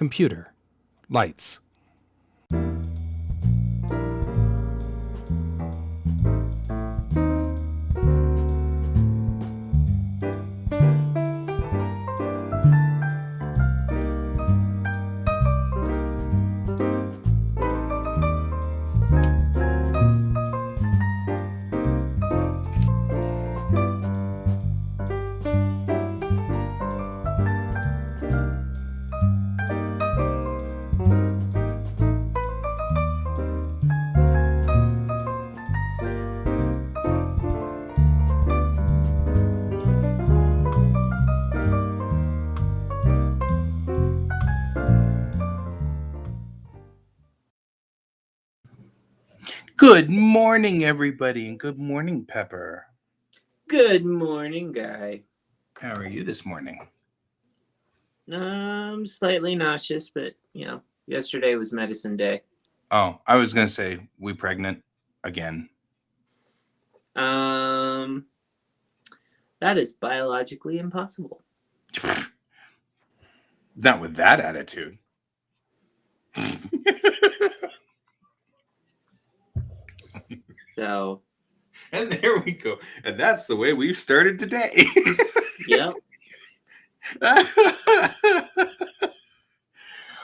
Computer. Lights. Good morning, everybody, and good morning, Pepper. Good morning, Guy. How are you this morning? Slightly nauseous, but yesterday was medicine day. Oh, I was gonna say, we pregnant again. That is biologically impossible. Not with that attitude. So. And there we go. And that's the way we've started today. Yep.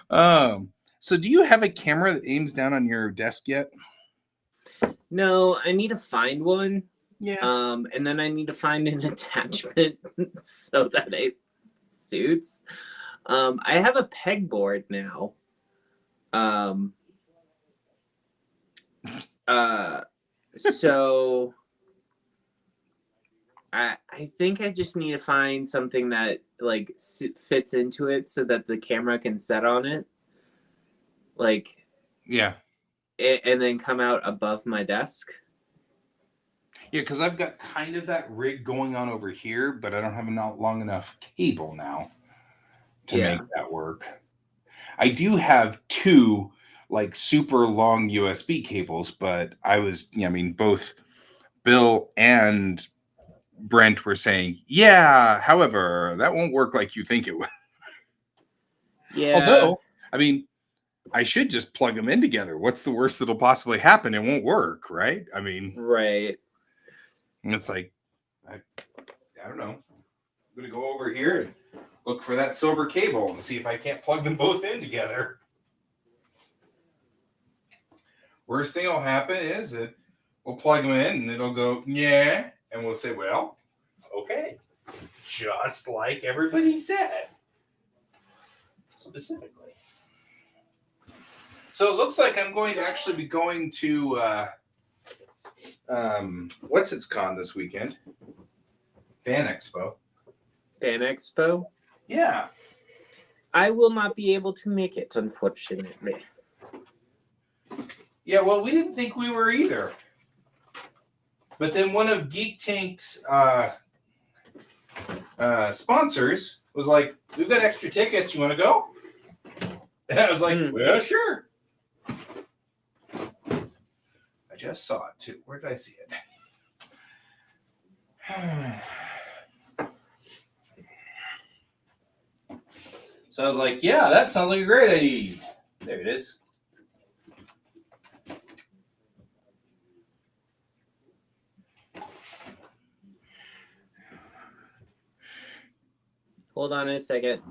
So do you have a camera that aims down on your desk yet? No, I need to find one. Yeah. And then I need to find an attachment so that it suits. I have a pegboard now. So I think I just need to find something that like fits into it so that the camera can set on it. Yeah. And then come out above my desk. Yeah, because I've got kind of that rig going on over here, but I don't have a long enough cable now to make that work. I do have two like super long USB cables, but both Bill and Brent were saying, yeah, however, that won't work like you think it would. Yeah. Although, I should just plug them in together. What's the worst that'll possibly happen? It won't work, right? Right. And it's like, I don't know. I'm going to go over here and look for that silver cable and see if I can't plug them both in together. Worst thing will happen is that we'll plug them in and it'll go, yeah. And we'll say, well, okay. Just like everybody said. Specifically. So it looks like I'm going to actually be going to, what's its con this weekend? Fan Expo. Fan Expo? Yeah. I will not be able to make it, unfortunately. Yeah, well, we didn't think we were either. But then one of Geek Tank's sponsors was like, we've got extra tickets. You want to go? And I was like, well, sure. I just saw it, too. Where did I see it? So I was like, yeah, that sounds like a great idea. There it is. Hold on a second.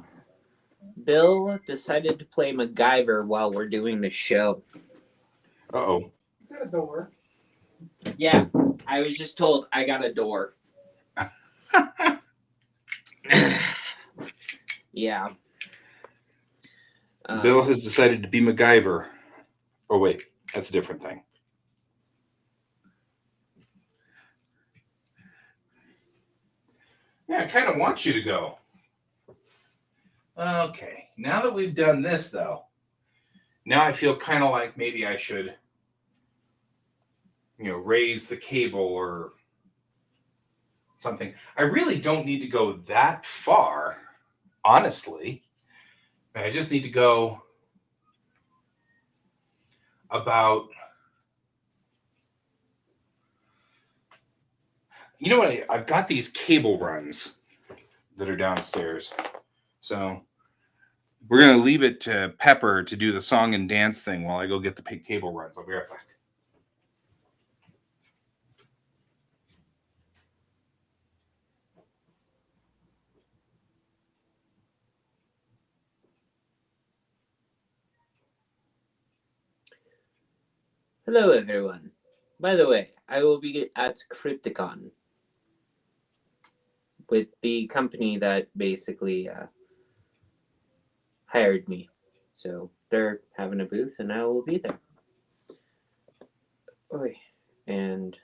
Bill decided to play MacGyver while we're doing the show. Uh-oh. You got a door. Yeah, I was just told I got a door. Yeah. Bill has decided to be MacGyver. Oh, wait. That's a different thing. Yeah, I kind of want you to go. Okay. Now that we've done this, though, now I feel kind of like maybe I should, raise the cable or something. I really don't need to go that far, honestly. I just need to go about, you know what? I've got these cable runs that are downstairs. So We're going to leave it to Pepper to do the song and dance thing while I go get the cable runs. I'll be right back. Hello, everyone. By the way, I will be at Crypticon with the company that basically hired me. So they're having a booth, and I will be there. Oy. And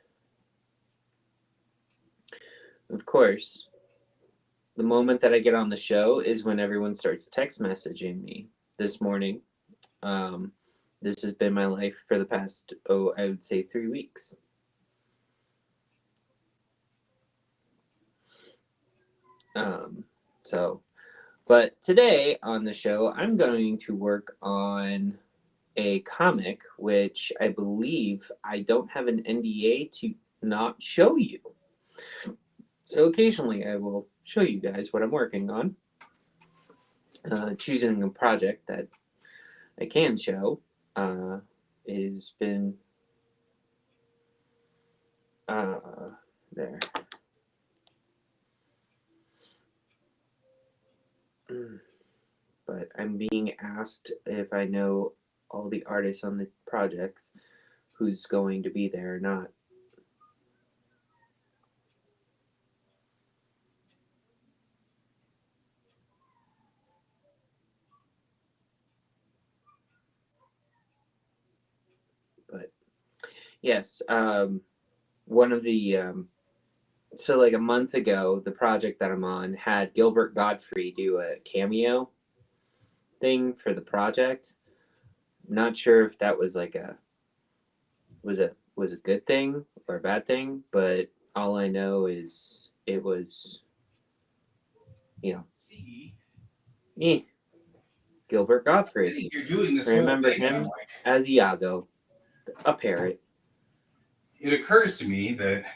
of course, the moment that I get on the show is when everyone starts text messaging me. This morning, this has been my life for the past, I would say 3 weeks. But today on the show, I'm going to work on a comic, which I believe I don't have an NDA to not show you. So occasionally I will show you guys what I'm working on. Choosing a project that I can show has been there. But I'm being asked if I know all the artists on the project, who's going to be there or not. But yes, one of the so like a month ago, the project that I'm on had Gilbert Godfrey do a cameo thing for the project. Not sure if that was like was a good thing or a bad thing, but all I know is it was, Gilbert Godfrey. You're doing this. Remember him as Iago, a parrot. It occurs to me that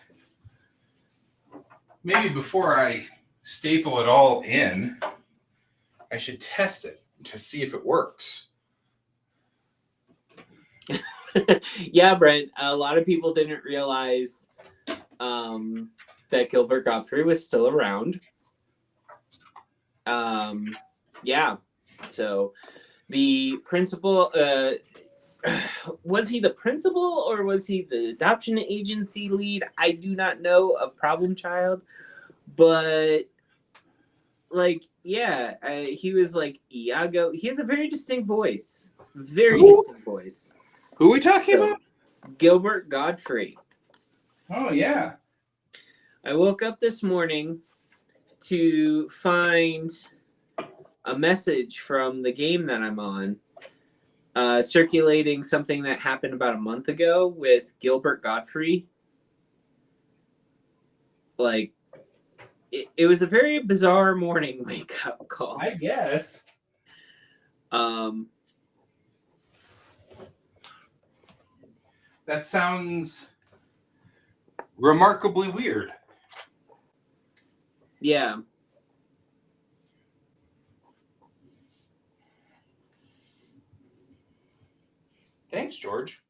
maybe before I staple it all in, I should test it to see if it works. Yeah, Brent, a lot of people didn't realize that Gilbert Godfrey was still around. Yeah, so the principal, was he the principal or was he the adoption agency lead? I do not know of Problem Child, but he was like Iago. He has a very distinct voice. Very distinct voice. Who are we talking about? Gilbert Godfrey. Oh, yeah. I woke up this morning to find a message from the game that I'm on, circulating something that happened about a month ago with Gilbert Godfrey. Like, it was a very bizarre morning wake-up call. I guess. That sounds remarkably weird. Yeah. Thanks, George.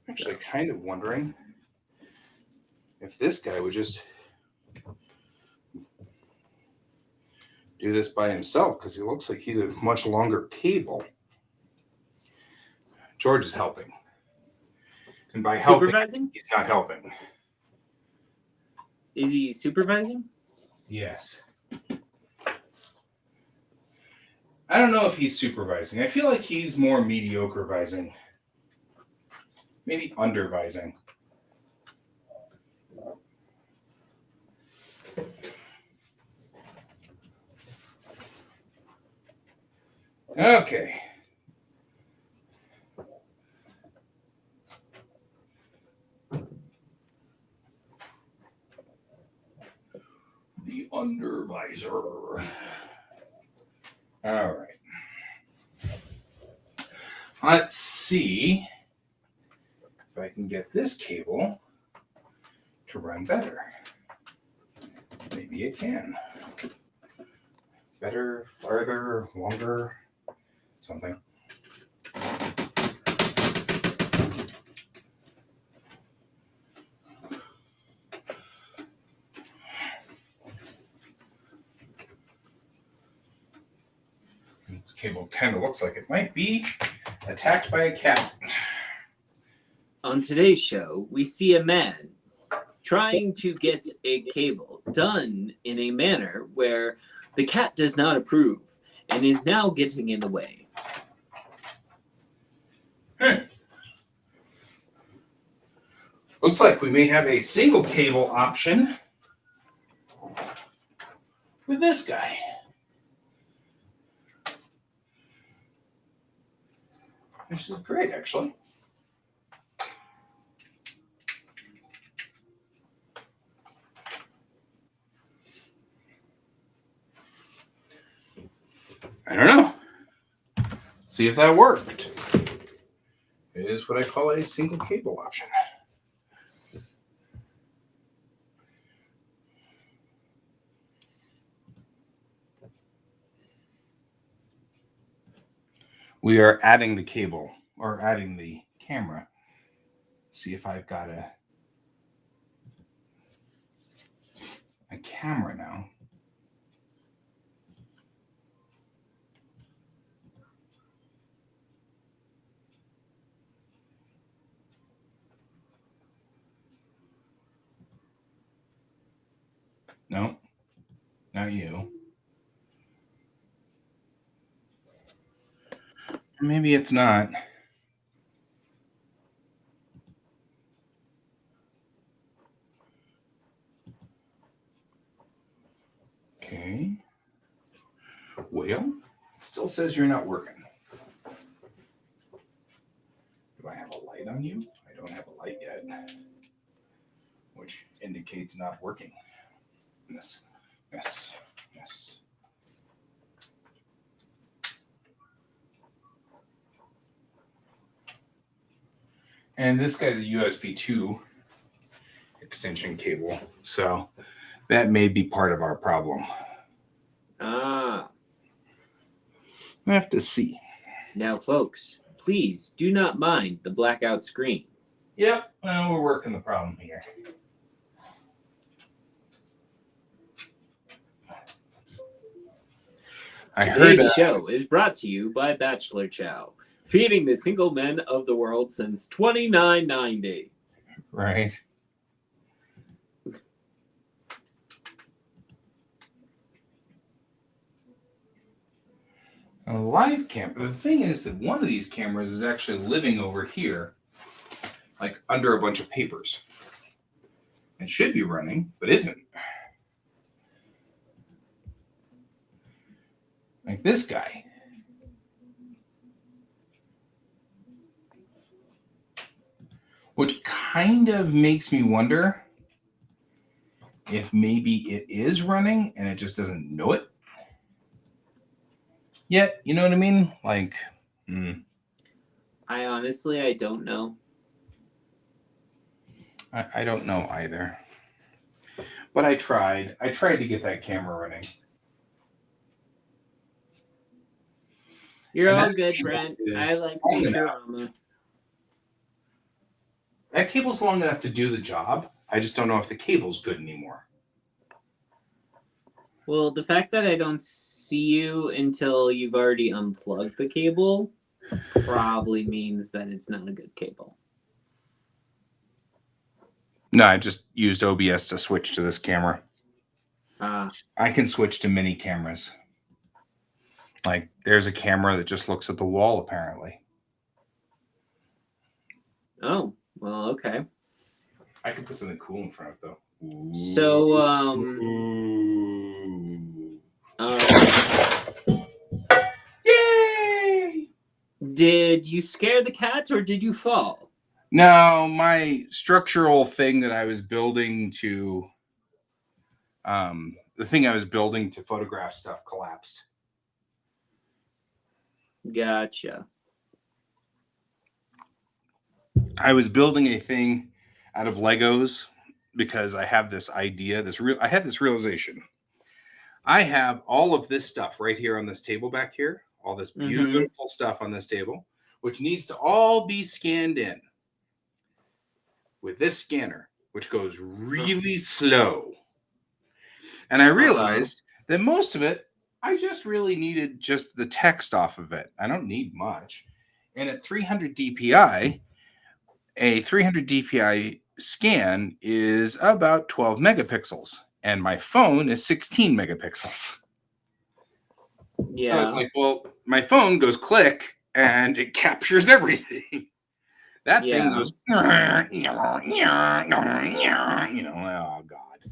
I'm actually kind of wondering if this guy would just do this by himself, because he looks like he's a much longer cable. George is helping. And by helping, he's not helping. Is he supervising? Yes. I don't know if he's supervising. I feel like he's more mediocrevising. Maybe undervising. Okay. The undervisor. All right. Let's see if I can get this cable to run better. Maybe it can. better, farther, longer, something. This cable kind of looks like it might be attacked by a cat. On today's show, we see a man trying to get a cable done in a manner where the cat does not approve and is now getting in the way. Looks like we may have a single cable option with this guy. Which is great, actually. I don't know. See if that worked. It is what I call a single cable option. We are adding the cable, or adding the camera. See if I've got a camera now. No, not you. Maybe it's not. Okay. Well, still says you're not working. Do I have a light on you? I don't have a light yet, which indicates not working. Yes. And this guy's a USB 2 extension cable, so that may be part of our problem. Ah. I have to see. Now, folks, please do not mind the blackout screen. Yep, well, we're working the problem here. Today's show is brought to you by Bachelor Chow, feeding the single men of the world since 2990. Right. A live camera. The thing is that one of these cameras is actually living over here, like under a bunch of papers. It should be running, but isn't. Like this guy. Which kind of makes me wonder if maybe it is running and it just doesn't know it yet. You know what I mean? Like, I don't know. I don't know either. But I tried. I tried to get that camera running. You're all good, Brent. I like Futurama. That cable's long enough to do the job. I just don't know if the cable's good anymore. Well, the fact that I don't see you until you've already unplugged the cable probably means that it's not a good cable. No, I just used OBS to switch to this camera. I can switch to mini cameras. Like, there's a camera that just looks at the wall, apparently. Oh, well, okay. I can put something cool in front of it, though. Ooh. So, Yay! Did you scare the cat or did you fall? No, my structural thing that I was building to, the thing I was building to photograph stuff collapsed. Gotcha. I was building a thing out of Legos because I have this idea, I had this realization. I have all of this stuff right here on this table back here, all this beautiful stuff on this table, which needs to all be scanned in with this scanner, which goes really slow. And I realized that most of it, I just really needed just the text off of it. I don't need much. And at 300 DPI, a 300 DPI scan is about 12 megapixels, and my phone is 16 megapixels. Yeah. So it's like, well, my phone goes click and it captures everything. That thing goes, oh God.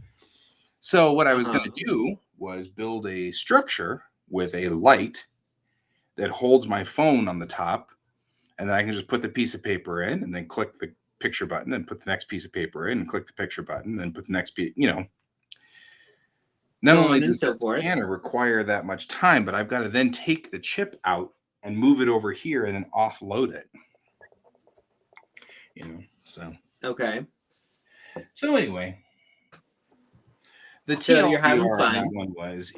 So what I was going to do was build a structure with a light that holds my phone on the top, and then I can just put the piece of paper in and then click the picture button, then put the next piece of paper in and click the picture button, then put the next piece, Not only does the scanner require that much time, but I've got to then take the chip out and move it over here and then offload it. So. Okay. So anyway, the so you're having TLDR on fun. that one was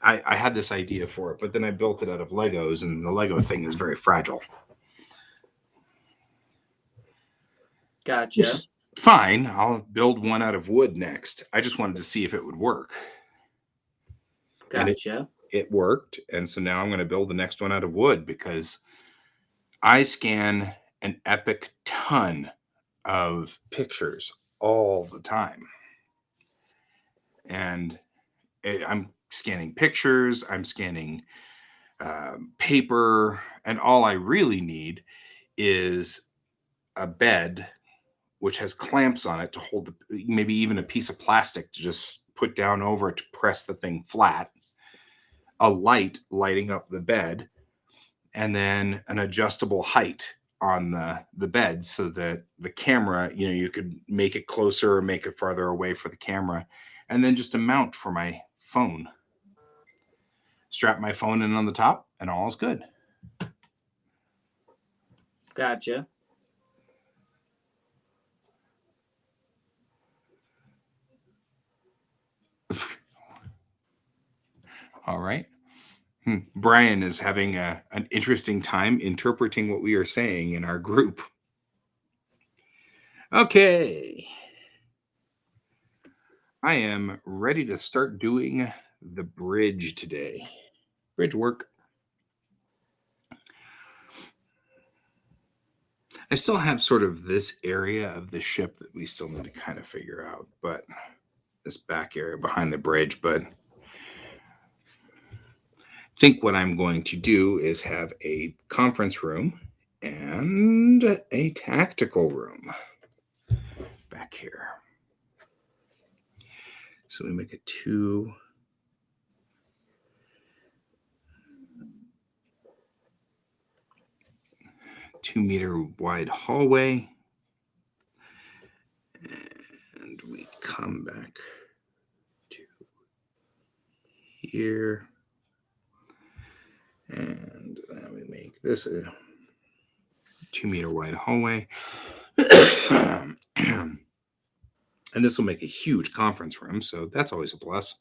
I had this idea for it, but then I built it out of Legos, and the Lego thing is very fragile. Gotcha. Which is fine. I'll build one out of wood next. I just wanted to see if it would work. Gotcha. And it worked, and so now I'm going to build the next one out of wood because I scan an epic ton of pictures all the time. And I'm scanning pictures, I'm scanning paper, and all I really need is a bed which has clamps on it to hold maybe even a piece of plastic to just put down over it to press the thing flat, a light lighting up the bed, and then an adjustable height on the bed so that the camera, you could make it closer or make it farther away for the camera, and then just a mount for my phone. Strap my phone in on the top and all is good. Gotcha. All right. Brian is having an interesting time interpreting what we are saying in our group. Okay. I am ready to start doing the bridge today. Bridge work. I still have sort of this area of the ship that we still need to kind of figure out, but this back area behind the bridge, but I think what I'm going to do is have a conference room and a tactical room back here. So we make it 2 meter wide hallway. And we come back to here. And then we make this a 2 meter wide hallway. And this will make a huge conference room, so that's always a plus.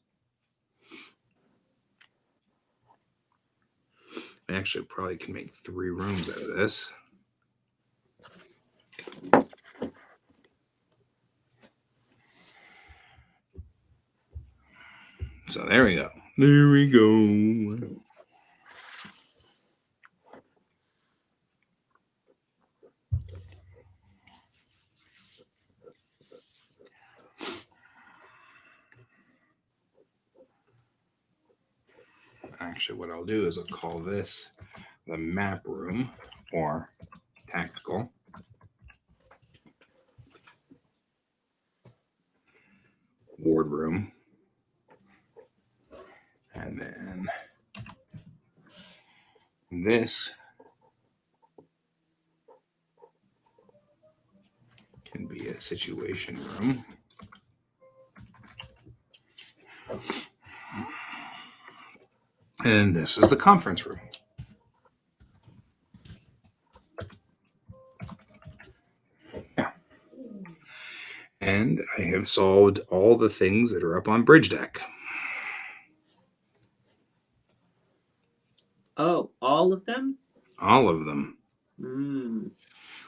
I actually probably can make 3 rooms out of this. So there we go. There we go. Actually, what I'll do is I'll call this the map room or tactical. Ward room. And then this can be a situation room. And this is the conference room. Yeah. And I have solved all the things that are up on bridge deck. all of them, Mm.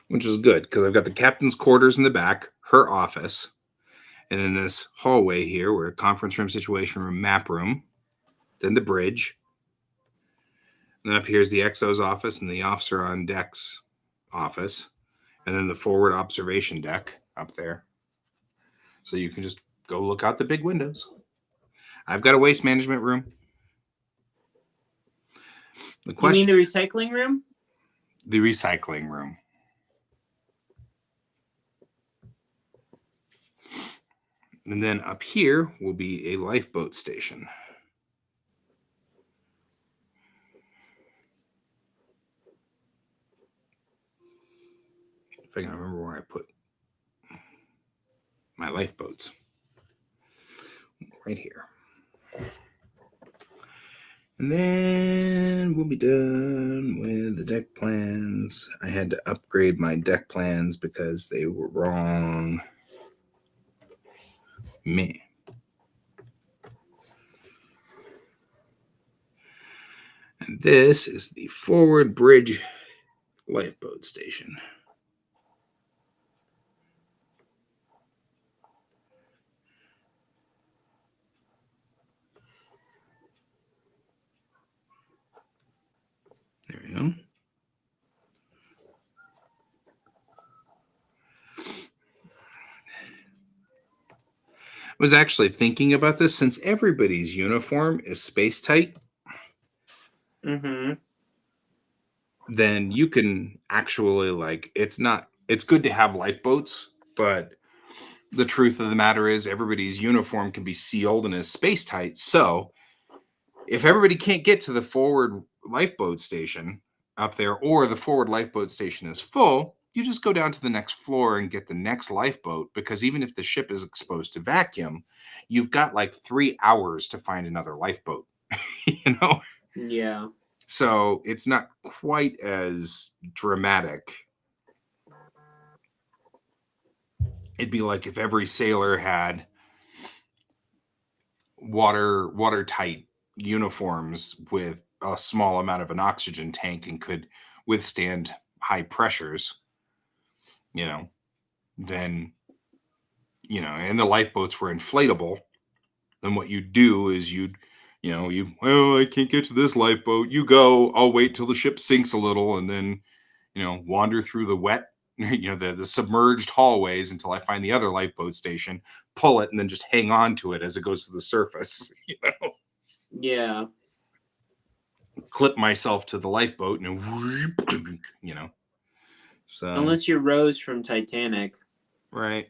which is good because I've got the captain's quarters in the back, her office, and then this hallway here where conference room, situation room, map room, then the bridge. And then up here is the XO's office and the officer on deck's office, and then the forward observation deck up there. So you can just go look out the big windows. I've got a waste management room. The You mean question, the recycling room? the recycling room. And then up here will be a lifeboat station. If I can remember where I put my lifeboats. Right here. And then we'll be done with the deck plans. I had to upgrade my deck plans because they were wrong. Man. And this is the forward bridge lifeboat station. There we go. I was actually thinking about this since everybody's uniform is space tight. Mm-hmm. Then you can actually it's good to have lifeboats, but the truth of the matter is everybody's uniform can be sealed and is space tight. So if everybody can't get to the forward lifeboat station up there, or the forward lifeboat station is full, you just go down to the next floor and get the next lifeboat, because even if the ship is exposed to vacuum, you've got like 3 hours to find another lifeboat. Yeah. So it's not quite as dramatic. It'd be like if every sailor had watertight uniforms with a small amount of an oxygen tank and could withstand high pressures, then, and the lifeboats were inflatable. Then what you'd do is I can't get to this lifeboat. You go, I'll wait till the ship sinks a little and then, wander through the wet, the submerged hallways until I find the other lifeboat station, pull it, and then just hang on to it as it goes to the surface. Yeah. Clip myself to the lifeboat and so Unless you're Rose from Titanic. right.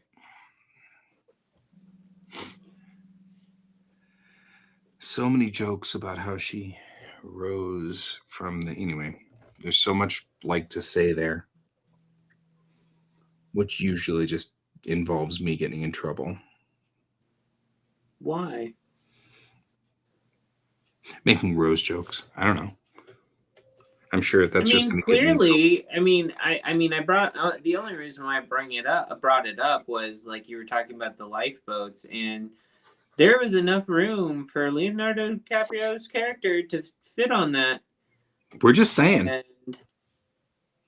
So many jokes about how she rose from the anyway. There's so much to say there, which usually just involves me getting in trouble. Why? Making Rose jokes. I don't know. I'm sure that's just going to clearly. I brought the only reason why I brought it up was like you were talking about the lifeboats, and there was enough room for Leonardo DiCaprio's character to fit on that. We're just saying. And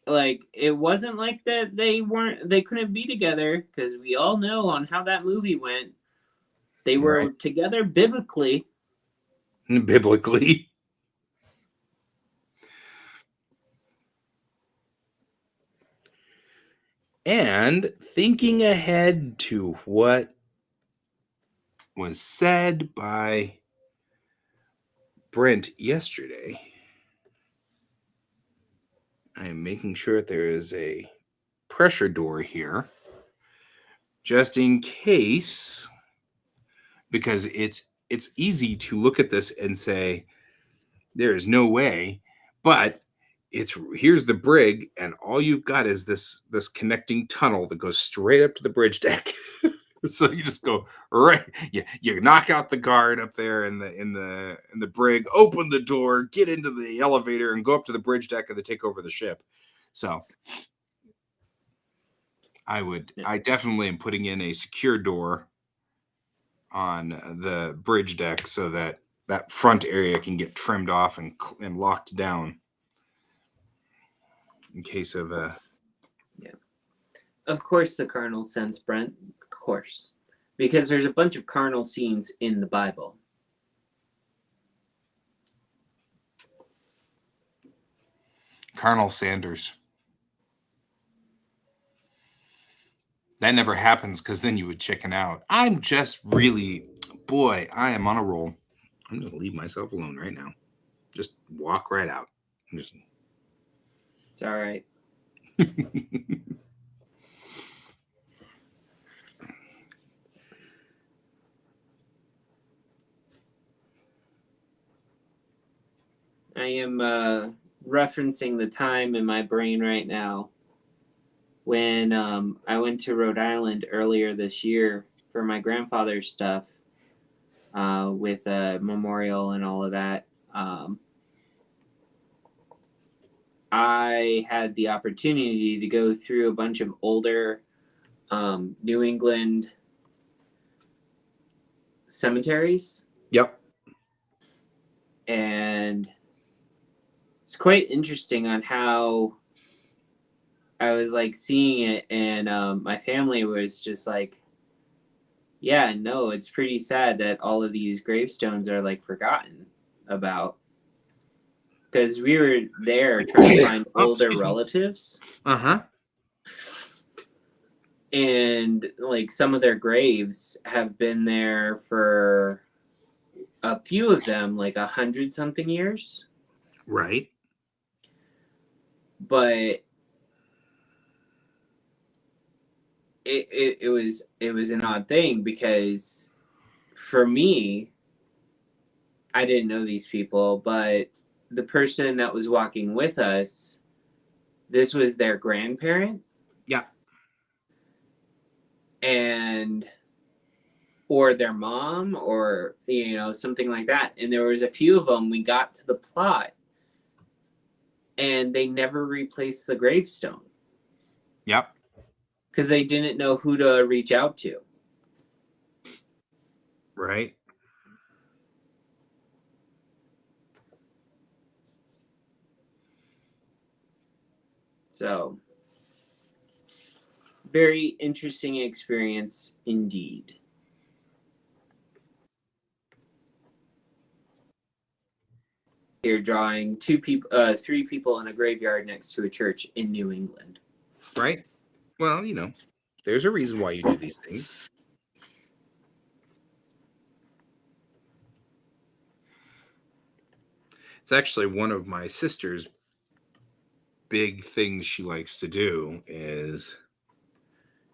like it wasn't like that they couldn't be together, because we all know on how that movie went. They were together biblically. Biblically. And thinking ahead to what was said by Brent yesterday, I am making sure that there is a pressure door here, just in case, because it's easy to look at this and say there is no way, but here's the brig, and all you've got is this connecting tunnel that goes straight up to the bridge deck. So you just go right. You knock out the guard up there in the brig, open the door, get into the elevator, and go up to the bridge deck and take over the ship. So I definitely am putting in a secure door on the bridge deck so that front area can get trimmed off and locked down. in case of Of course, the carnal sense, Brent. Of course. Because there's a bunch of carnal scenes in the Bible. Colonel Sanders. That never happens because then you would chicken out. I'm just really, boy, I am on a roll. I'm going to leave myself alone right now. Just walk right out. Just... It's all right. I am referencing the time in my brain right now when I went to Rhode Island earlier this year for my grandfather's stuff with a memorial and all of that. I had the opportunity to go through a bunch of older New England cemeteries. Yep. And it's quite interesting on how I was like seeing it, and my family was just like, yeah, no, it's pretty sad that all of these gravestones are like forgotten about. Because we were there trying to find older relatives. Uh-huh. And like some of their graves have been there for a few of them, like 100-something years. Right. But it was an odd thing because for me, I didn't know these people, but the person that was walking with us, this was their grandparent. Yeah. And or their mom or something like that. And there was a few of them. We got to the plot and they never replaced the gravestone. Yep. Because they didn't know who to reach out to. Right. So, very interesting experience indeed. Here drawing three people in a graveyard next to a church in New England. Right. Well, there's a reason why you do these things. It's actually one of my sister's big things she likes to do is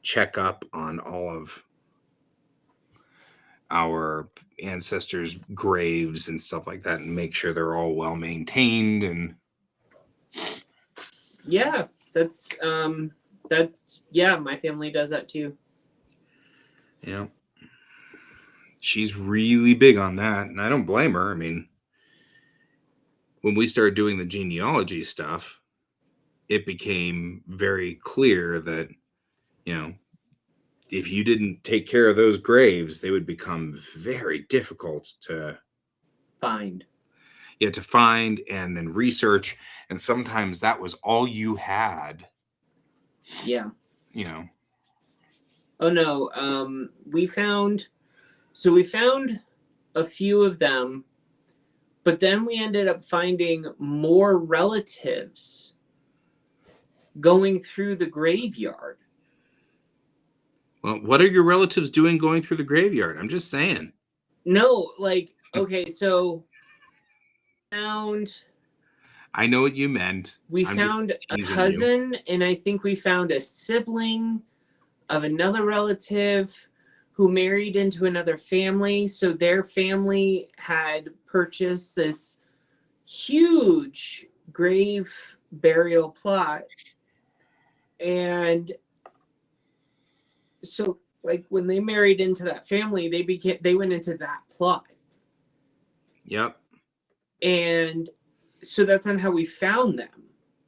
check up on all of our ancestors' graves and stuff like that and make sure they're all well maintained. And yeah, that's my family does that too. Yeah. She's really big on that, and I don't blame her. I mean, when we started doing the genealogy stuff, it became very clear that, if you didn't take care of those graves, they would become very difficult to find. Yeah, to find and then research. And sometimes that was all you had. Yeah. Oh, no. We found a few of them, but then we ended up finding more relatives going through the graveyard. Well, what are your relatives doing going through the graveyard? I'm just saying. No, okay, so found... I know what you meant. We found a cousin, and I think we found a sibling of another relative who married into another family. So their family had purchased this huge grave burial plot. And so when they married into that family, they went into that plot. Yep. And so that's on how we found them.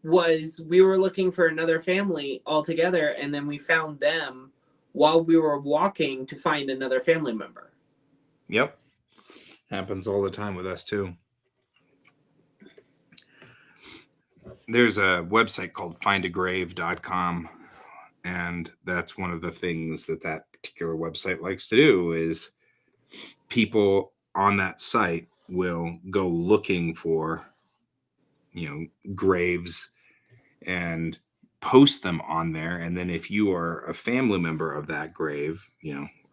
Was we were looking for another family altogether, and then we found them while we were walking to find another family member. Yep. Happens all the time with us too. there's a website called findagrave.com, and that's one of the things that particular website likes to do is people on that site will go looking for, graves and post them on there. And then if you are a family member of that grave,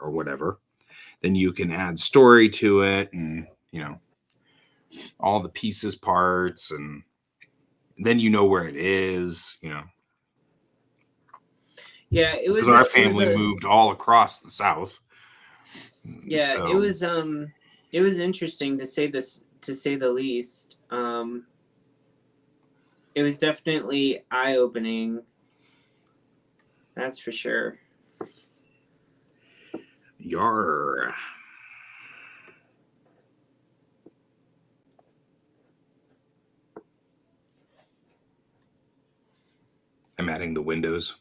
or whatever, then you can add story to it and, all the pieces, parts, and then where it is, Yeah, it because was our it was family moved all across the South. yeah, So it was interesting to say the least. It was definitely eye-opening. That's for sure. Yar. I'm adding the windows.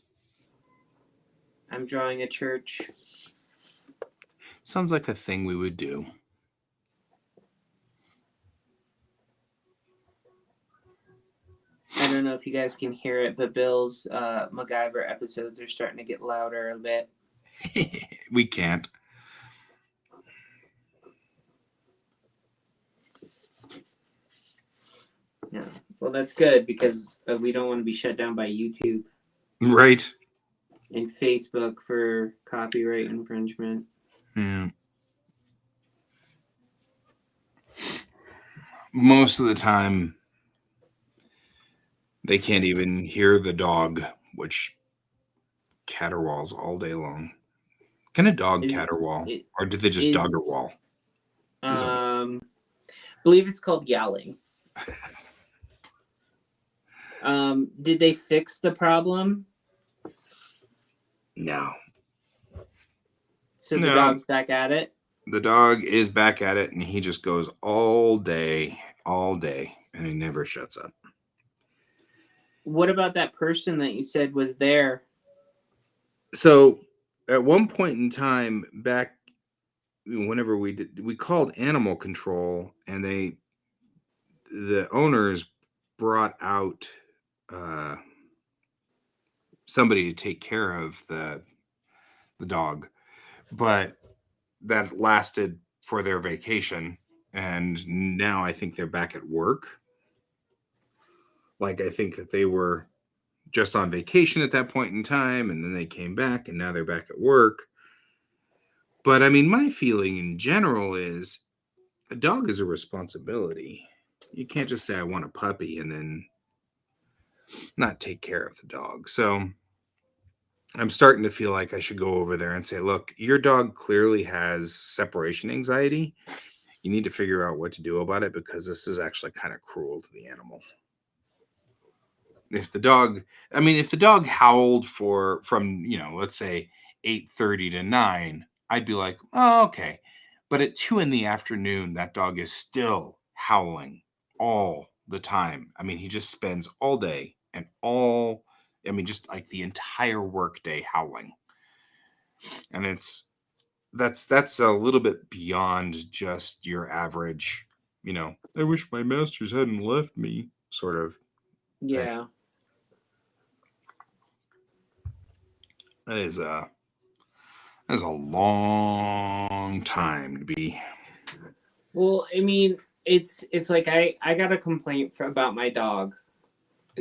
I'm drawing a church. Sounds like a thing we would do. I don't know if you guys can hear it, but Bill's MacGyver episodes are starting to get louder a bit. We can't. Yeah. Well, that's good because we don't want to be shut down by YouTube. Right. And Facebook for copyright infringement. Yeah. Most of the time, they can't even hear the dog, which caterwauls all day long. Can a dog caterwaul? Or did they just doggerwall? Believe it's called yowling. Did they fix the problem? No. So the dog's back at it? The dog is back at it, and he just goes all day, and he never shuts up. What about that person that you said was there? So at one point in time back, whenever we called animal control, and the owners brought out somebody to take care of the dog, but that lasted for their vacation, and now I think they're back at work. Like, I think that they were just on vacation at that point in time, and then they came back, and now they're back at work. But I mean, my feeling in general is a dog is a responsibility. You can't just say I want a puppy and then not take care of the dog. So I'm starting to feel like I should go over there and say, look, your dog clearly has separation anxiety. You need to figure out what to do about it, because this is actually kind of cruel to the animal. If the dog howled from, let's say 8:30 to 9, I'd be like, oh, okay. But at 2 p.m, that dog is still howling all the time. I mean, he just spends all day and just like the entire work day howling. And that's a little bit beyond just your average, I wish my masters hadn't left me sort of Yeah. thing. That is a long time to be. Well, I mean, it's like I got a complaint about my dog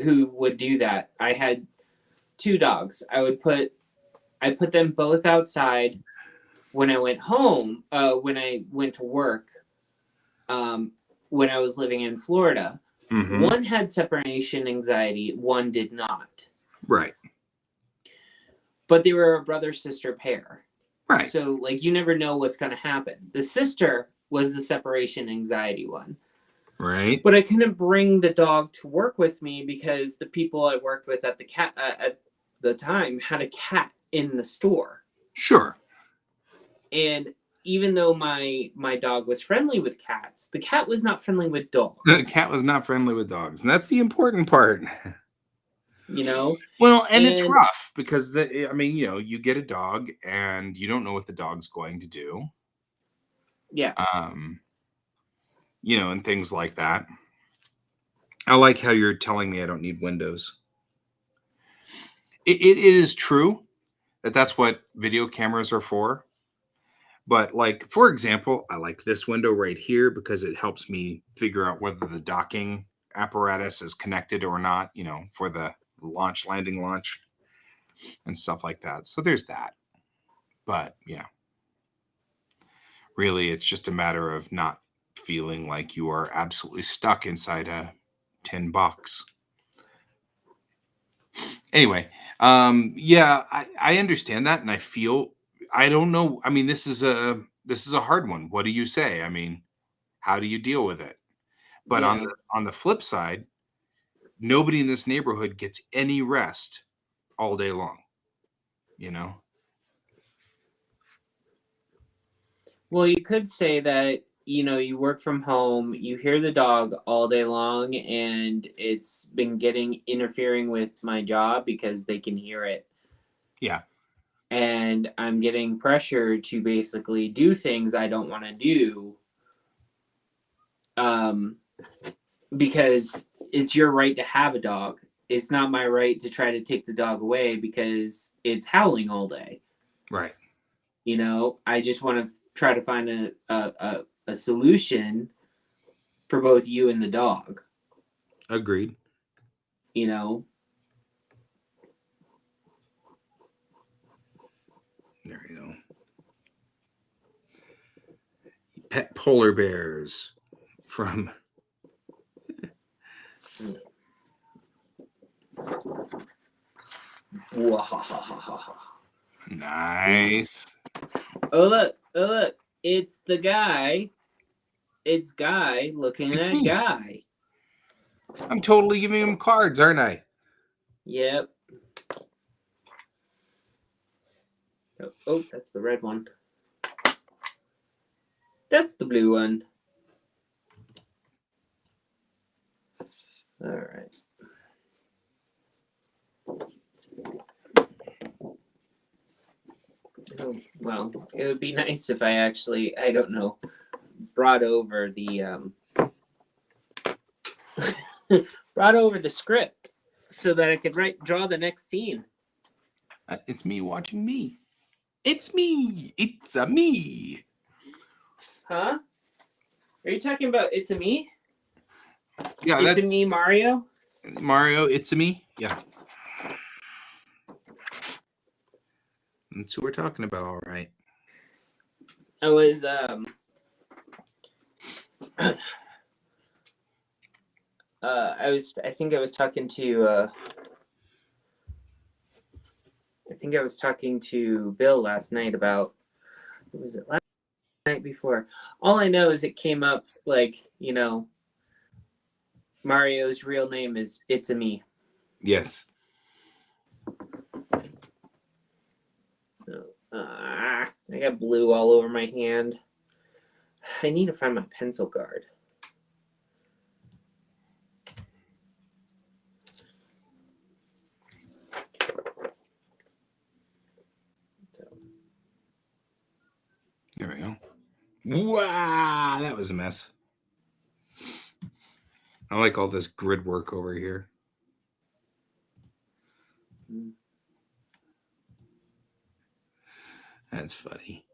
who would do that. I had 2 dogs. I put them both outside when I went home, when I went to work, when I was living in Florida. Mm-hmm. One had separation anxiety, one did not. Right. But they were a brother-sister pair. Right. So, like, you never know what's going to happen. The sister was the separation anxiety one. Right. But I couldn't bring the dog to work with me because the people I worked with at the time had a cat in the store. Sure. And even though my dog was friendly with cats, the cat was not friendly with dogs. The cat was not friendly with dogs, and that's the important part. Well, and it's rough because you get a dog and you don't know what the dog's going to do. Yeah. And things like that. I like how you're telling me I don't need windows. It is true that that's what video cameras are for. But, like, for example, I like this window right here because it helps me figure out whether the docking apparatus is connected or not, for the launch, landing, launch, and stuff like that. So there's that. But, yeah, really, it's just a matter of not feeling like you are absolutely stuck inside a tin box. Anyway, yeah, I understand that, and I don't know. I mean, this is a hard one. What do you say? I mean, how do you deal with it? But on Yeah. the flip side, nobody in this neighborhood gets any rest all day long, you know? Well, you could say that, you work from home, you hear the dog all day long, and it's been interfering with my job because they can hear it. Yeah. And I'm getting pressure to basically do things I don't want to do. Because it's your right to have a dog. It's not my right to try to take the dog away because it's howling all day. Right. I just want to try to find a solution for both you and the dog. Agreed. You know, There you go. Pet polar bears from nice. Oh look, it's the guy. It's Guy looking It's at me. Guy. I'm totally giving him cards, aren't I? Yep. Oh, that's the red one. That's the blue one. All right. Oh, well, it would be nice if I actually, I don't know, brought over the brought over the script so that I could draw the next scene. It's me watching me. It's me. It's a me. Huh? Are you talking about It's a Me? Yeah, It's a Me, Mario? Mario. It's a me. Yeah. That's who we're talking about. All right. I was I think I was talking to Bill last night about, what was it, last night before? All I know is it came up like, Mario's real name is It's a Me. Yes. I got blue all over my hand. I need to find my pencil guard. There we go. Wow, that was a mess. I like all this grid work over here. That's funny.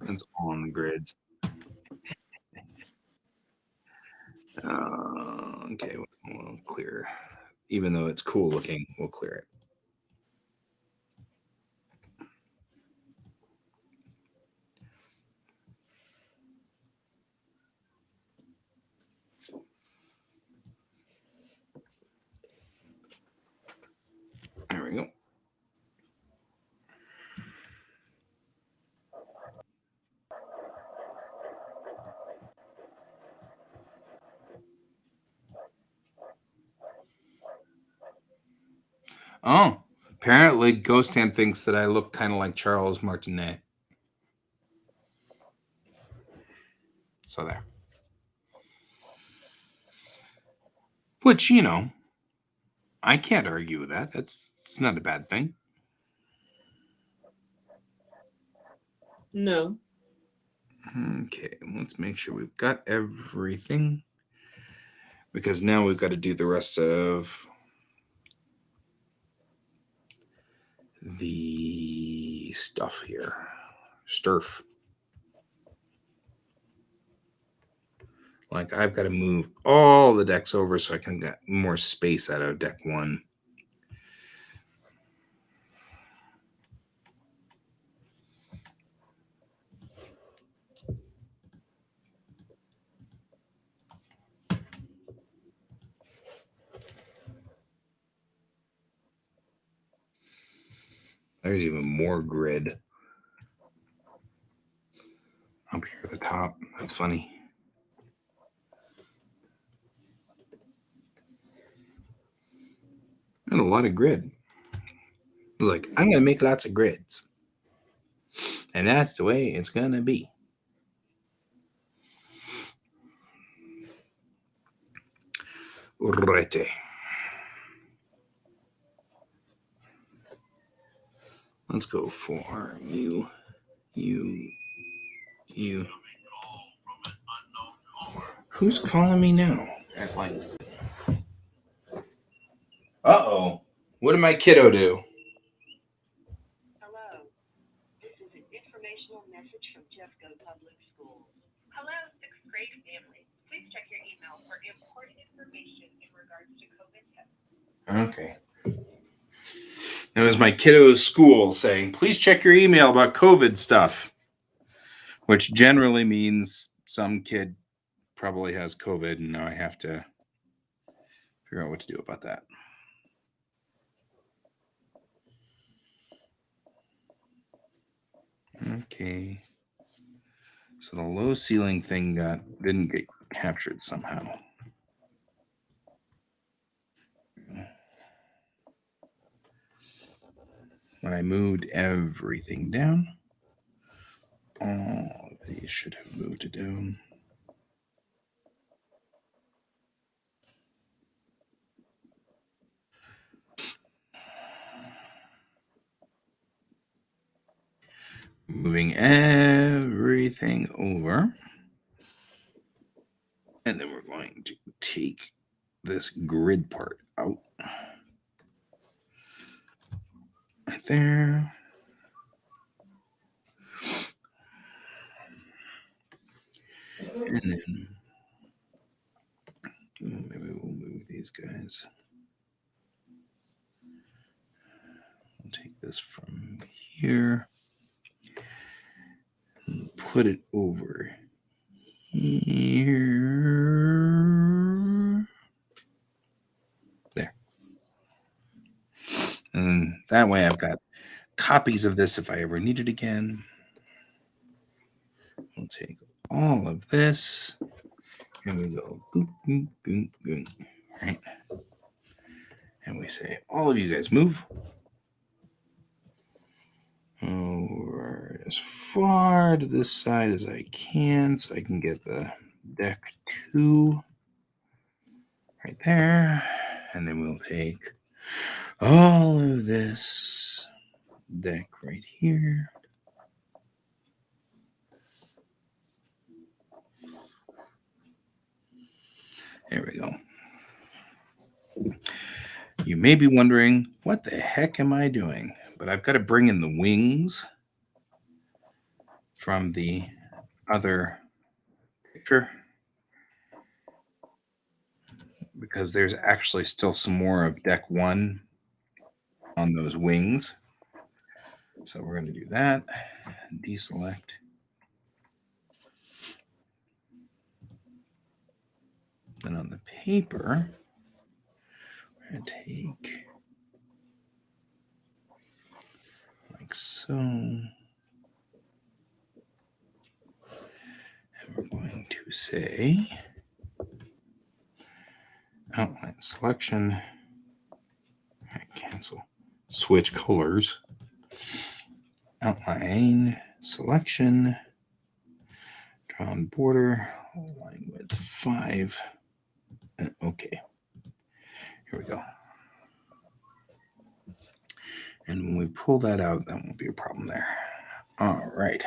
That's on grids. Okay, we'll clear. Even though it's cool looking, we'll clear it. There we go. Oh, apparently Ghost Hand thinks that I look kind of like Charles Martinet. So there. Which, I can't argue with that. It's not a bad thing. No. Okay, let's make sure we've got everything. because now we've got to do the rest of the stuff here. Sturf. Like I've got to move all the decks over so I can get more space out of deck 1. There's even more grid up here at the top. That's funny. And a lot of grid. I was like, I'm going to make lots of grids. And that's the way it's going to be. Right. Let's go for you. Who's calling me now? Uh-oh. What did my kiddo do? Hello. This is an informational message from Jeffco Public Schools. Hello, 6th grade family. Please check your email for important information in regards to COVID tests. Okay. It was my kiddo's school saying, please check your email about COVID stuff, which generally means some kid probably has COVID, and now I have to figure out what to do about that. Okay. So the low ceiling thing didn't get captured somehow. When I moved everything down, all of these should have moved it down. Moving everything over. And then we're going to take this grid part out. Right there. And then maybe we'll move these guys. We'll take this from here and put it over here. There. And that way I've got copies of this if I ever need it again. We'll take all of this and we go goop, goop, goop, goop, right? And we say, all of you guys move over as far to this side as I can so I can get the deck 2 right there. And then we'll take all of this deck right here. There we go. You may be wondering, what the heck am I doing? But I've got to bring in the wings from the other picture because there's actually still some more of deck 1 on those wings. So we're going to do that. Deselect. Then on the paper, we're going to take like so. And we're going to say outline selection. Cancel. Switch colors. Outline selection. Drawn border. Line width 5. Okay. Here we go. And when we pull that out, that won't be a problem there. All right.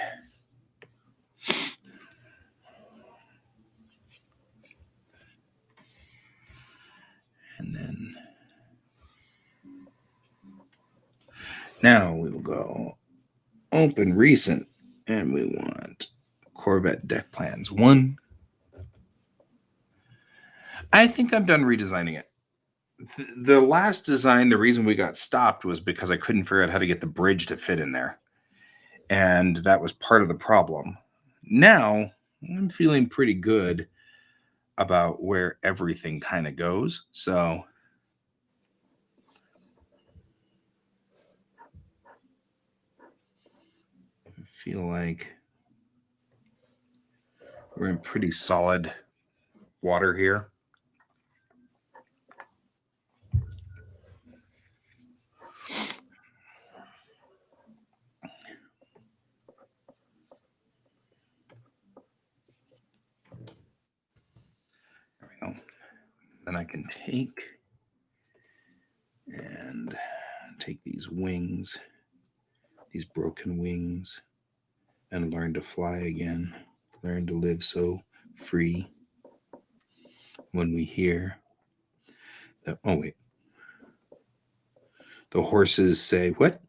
Now we will go open recent, and we want Corvette deck plans 1. I think I'm done redesigning it. The last design, the reason we got stopped was because I couldn't figure out how to get the bridge to fit in there. And that was part of the problem. Now, I'm feeling pretty good about where everything kind of goes. So I feel like we're in pretty solid water here. There we go. Then I can take these wings, these broken wings, and learn to fly again. Learn to live so free. When we hear that, oh wait, the horses say what?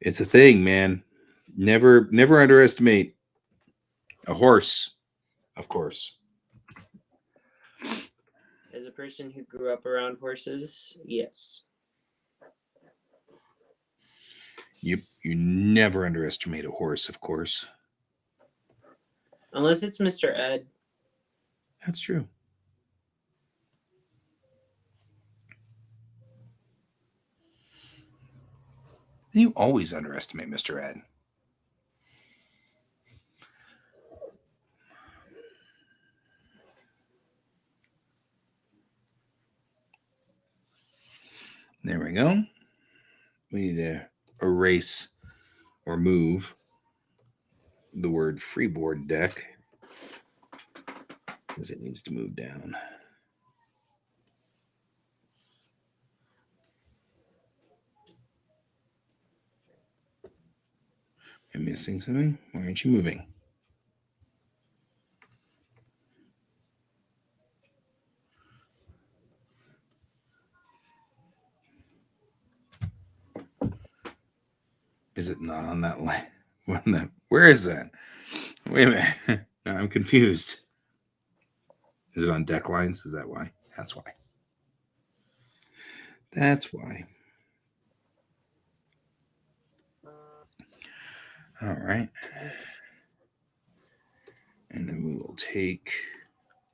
It's a thing, man. Never underestimate a horse, of course. As a person who grew up around horses, yes. You never underestimate a horse, of course. Unless it's Mr. Ed. That's true. You always underestimate Mr. Ed. There we go. We need to erase or move the word freeboard deck because it needs to move down. Am I missing something? Why aren't you moving? Is it not on that line? Where is that? Wait a minute. No, I'm confused. Is it on deck lines? Is that why? That's why. That's why. All right. And then we will take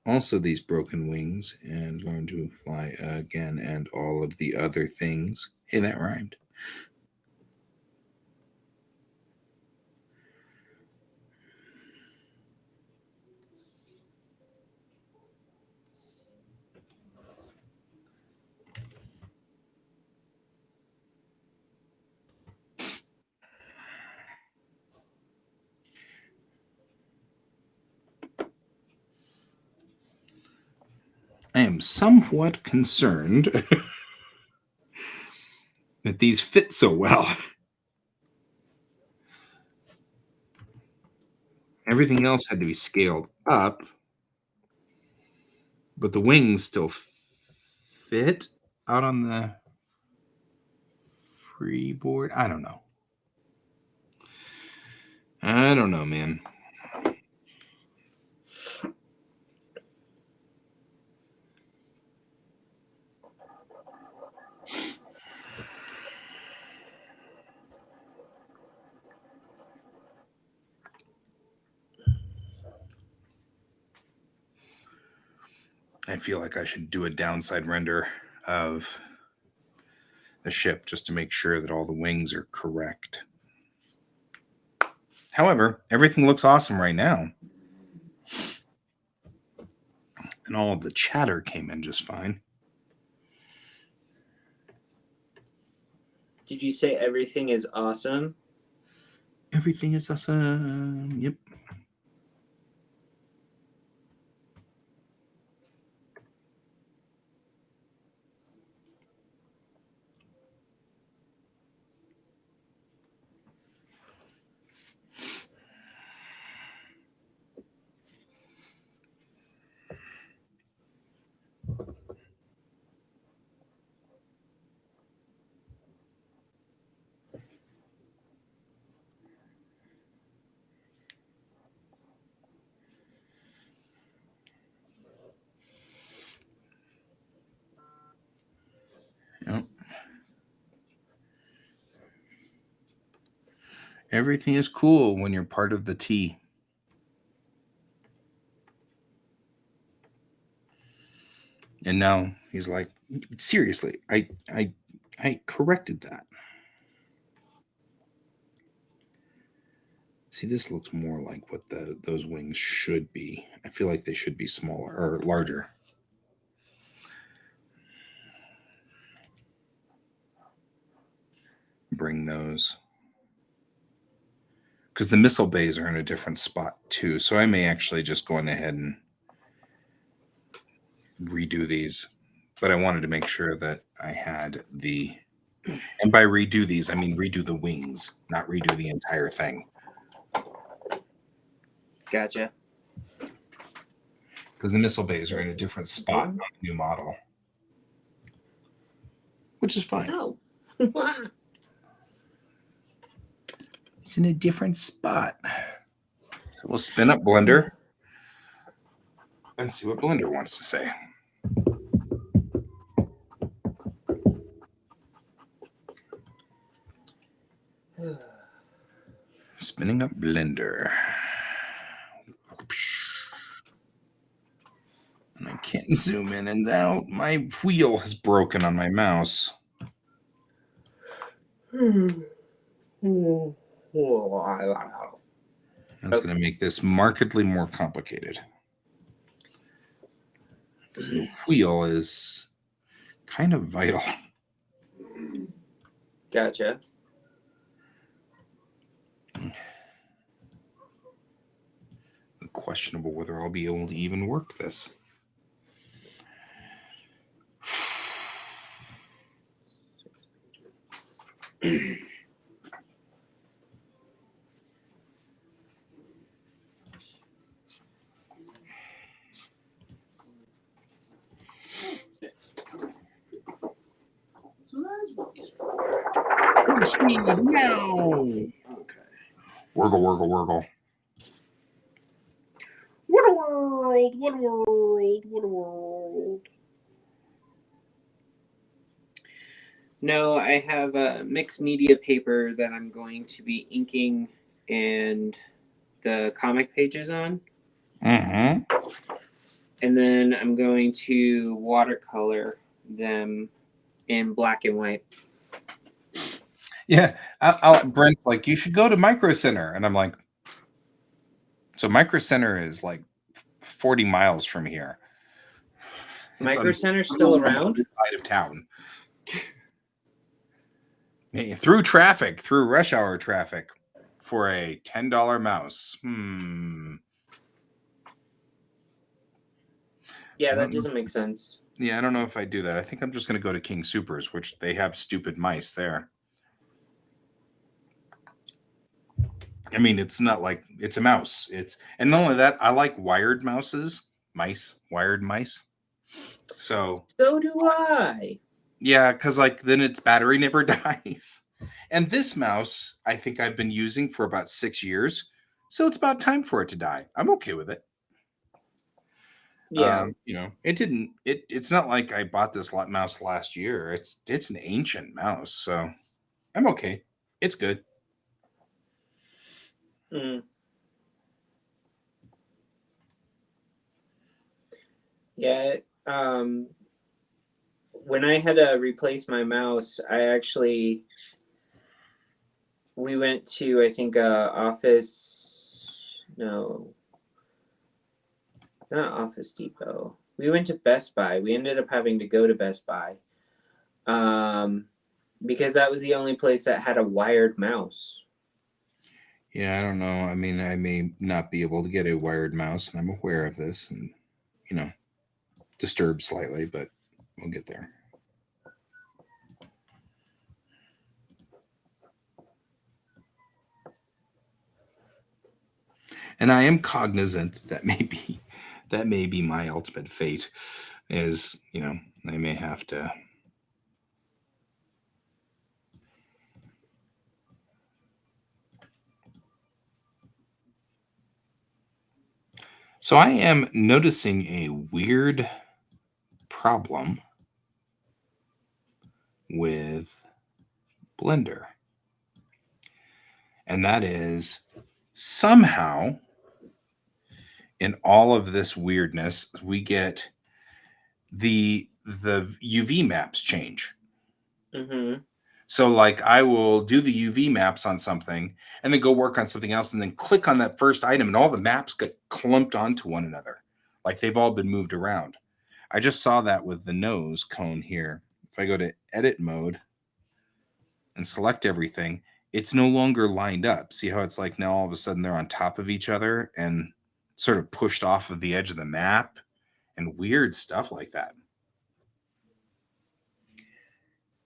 also these broken wings and learn to fly again and all of the other things. Hey, that rhymed. I am somewhat concerned that these fit so well. Everything else had to be scaled up, but the wings still fit out on the freeboard. I don't know. I don't know, man. I feel like I should do a downside render of the ship just to make sure that all the wings are correct. However, everything looks awesome right now. And all of the chatter came in just fine. Did you say everything is awesome? Everything is awesome. Yep. Yep. Everything is cool when you're part of the tea. And now he's like, seriously, I corrected that. See, this looks more like what those wings should be. I feel like they should be smaller or larger. Bring those. Because the missile bays are in a different spot too. So I may actually just go on ahead and redo these. But I wanted to make sure that I had the, and by redo these, I mean redo the wings, not redo the entire thing. Gotcha. Because the missile bays are in a different spot on the new model. Which is fine. Oh. It's in a different spot. So we'll spin up Blender and see what Blender wants to say. Spinning up Blender. And I can't zoom in and out. My wheel has broken on my mouse. That's going to make this markedly more complicated. Because the wheel is kind of vital. Gotcha. Questionable whether I'll be able to even work this. Speed now. Okay. Wurgle, wurgle, wurgle. What a world! What a world! What a world! No, I have a mixed media paper that I'm going to be inking and the comic pages on. Mm-hmm. And then I'm going to watercolor them in black and white. Yeah. Brent's like, you should go to Micro Center. And I'm like, so Micro Center is like 40 miles from here. Micro Center's still around? Side of town. Through traffic, through rush hour traffic, for a $10 mouse. Yeah, that doesn't make sense. Yeah, I don't know if I do that. I think I'm just going to go to King Supers, which they have stupid mice there. I mean, it's not like it's a mouse. And not only that, I like wired mouses, wired mice. So do I. Yeah, because like then its battery never dies. And this mouse, I think I've been using for about 6 years. So it's about time for it to die. I'm okay with it. Yeah. It's not like I bought this mouse last year. It's an ancient mouse, so I'm okay. It's good. Yeah. When I had to replace my mouse, we went to, I think, not Office Depot. We went to Best Buy. We ended up having to go to Best Buy because that was the only place that had a wired mouse. Yeah, I don't know. I mean, I may not be able to get a wired mouse, and I'm aware of this, and disturbed slightly, but we'll get there. And I am cognizant that may be my ultimate fate is, I may have to So I am noticing a weird problem with Blender. And that is somehow in all of this weirdness, we get the UV maps change. Mm-hmm. So like I will do the UV maps on something and then go work on something else and then click on that first item and all the maps get clumped onto one another. Like they've all been moved around. I just saw that with the nose cone here. If I go to edit mode and select everything, it's no longer lined up. See how it's like now all of a sudden they're on top of each other and sort of pushed off of the edge of the map and weird stuff like that.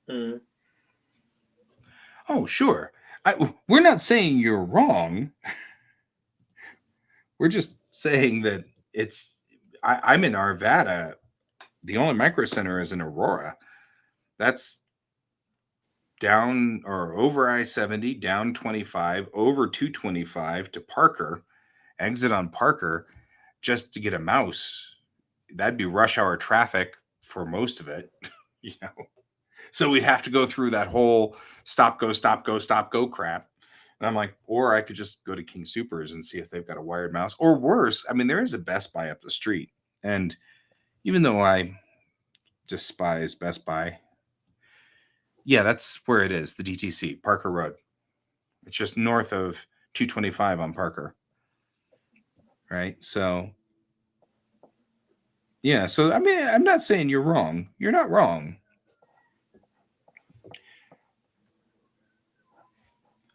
Mm. Oh, sure. We're not saying you're wrong. We're just saying that I'm in Arvada. The only micro center is in Aurora. That's down or over I-70, down 25, over 225 to Parker, exit on Parker just to get a mouse. That'd be rush hour traffic for most of it, you know. So we'd have to go through that whole stop, go crap. And I'm like, or I could just go to King Supers and see if they've got a wired mouse. Or worse, I mean, there is a Best Buy up the street. And even though I despise Best Buy, yeah, that's where it is, the DTC, Parker Road. It's just north of 225 on Parker. Right? So, yeah. So, I mean, I'm not saying you're wrong. You're not wrong.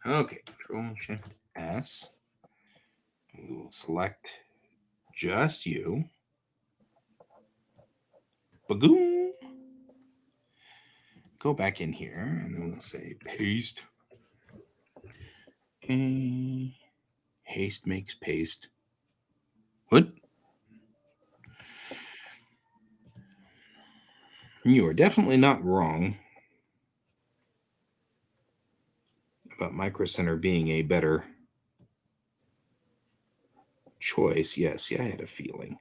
Okay, Control Shift S. We will select just you. Bagoom. Go back in here and then we'll say paste. Okay. Haste makes paste. What? You are definitely not wrong about Micro Center being a better choice. Yes, yeah, I had a feeling.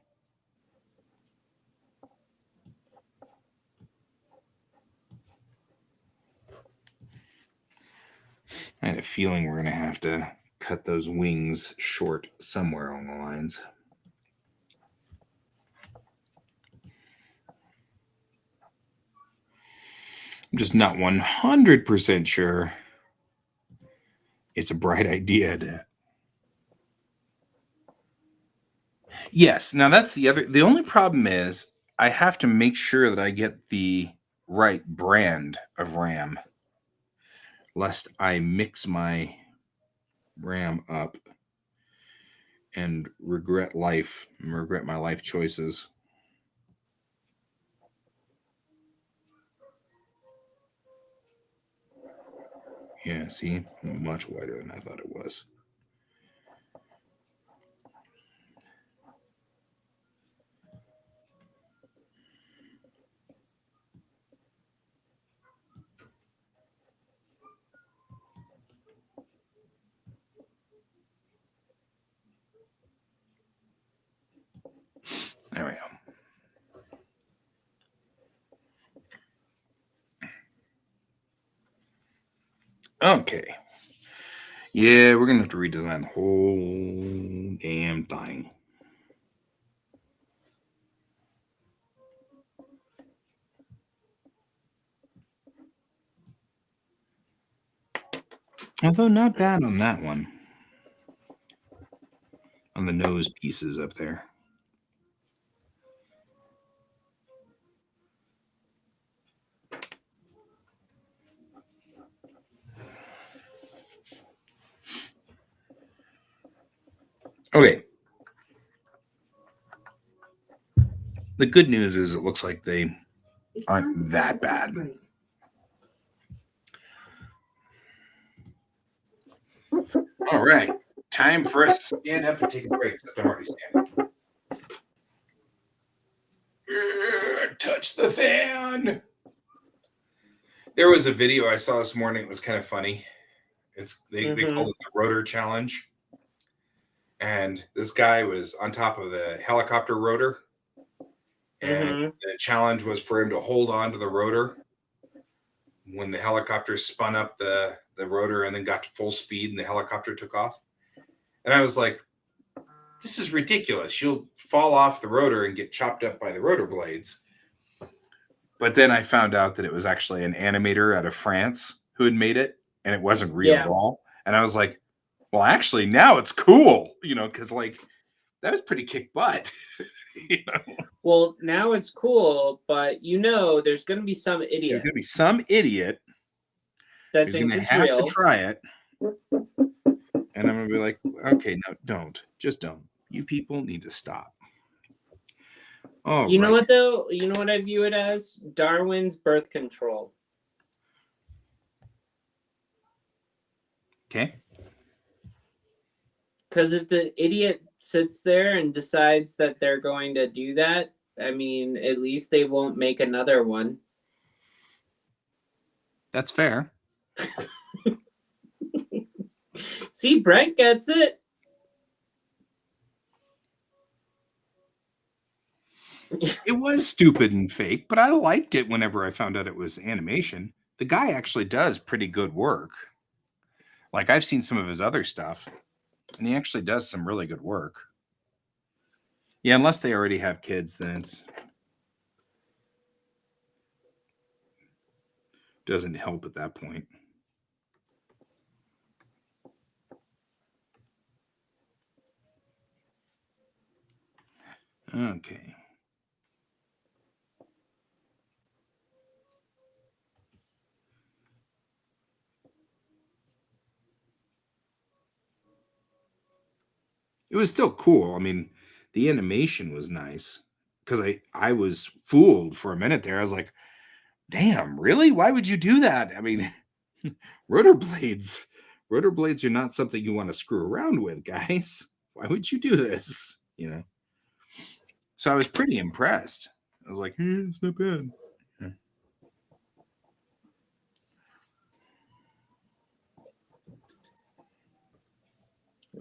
I had a feeling we're going to have to cut those wings short somewhere along the lines. I'm just not 100% sure it's a bright idea to... Yes, now that's the only problem is I have to make sure that I get the right brand of RAM, lest I mix my RAM up and regret my life choices. Yeah, see, much wider than I thought it was. There we go. Okay. Yeah, we're going to have to redesign the whole damn thing. Although not bad on that one. On the nose pieces up there. Okay. The good news is it looks like they aren't that bad. All right. Time for us to stand up and take a break. Except I'm already standing. Touch the fan. There was a video I saw this morning. It was kind of funny. They call it the rotor challenge. And this guy was on top of the helicopter rotor. And the challenge was for him to hold on to the rotor when the helicopter spun up the rotor and then got to full speed and the helicopter took off. And I was like, this is ridiculous. You'll fall off the rotor and get chopped up by the rotor blades. But then I found out that it was actually an animator out of France who had made it, and it wasn't real at all. And I was like, well, actually, now it's cool, because like that was pretty kick butt. Well, now it's cool, but there's going to be some idiot. There's going to be some idiot that who's thinks going to it's have real. to try it. And I'm going to be like, okay, no, don't. Just don't. You people need to stop. Oh, you know what, though? You know what I view it as? Darwin's birth control. Okay. Because if the idiot sits there and decides that they're going to do that, I mean, at least they won't make another one. That's fair. See, Brent gets it. It was stupid and fake, but I liked it whenever I found out it was animation. The guy actually does pretty good work. Like, I've seen some of his other stuff, and he actually does some really good work. Yeah, unless they already have kids, then it doesn't help at that point. Okay. It was still cool. I mean, the animation was nice because I was fooled for a minute there. I was like, damn, really? Why would you do that? I mean, rotor blades are not something you want to screw around with, guys. Why would you do this? So I was pretty impressed. I was like, it's not bad. Yeah.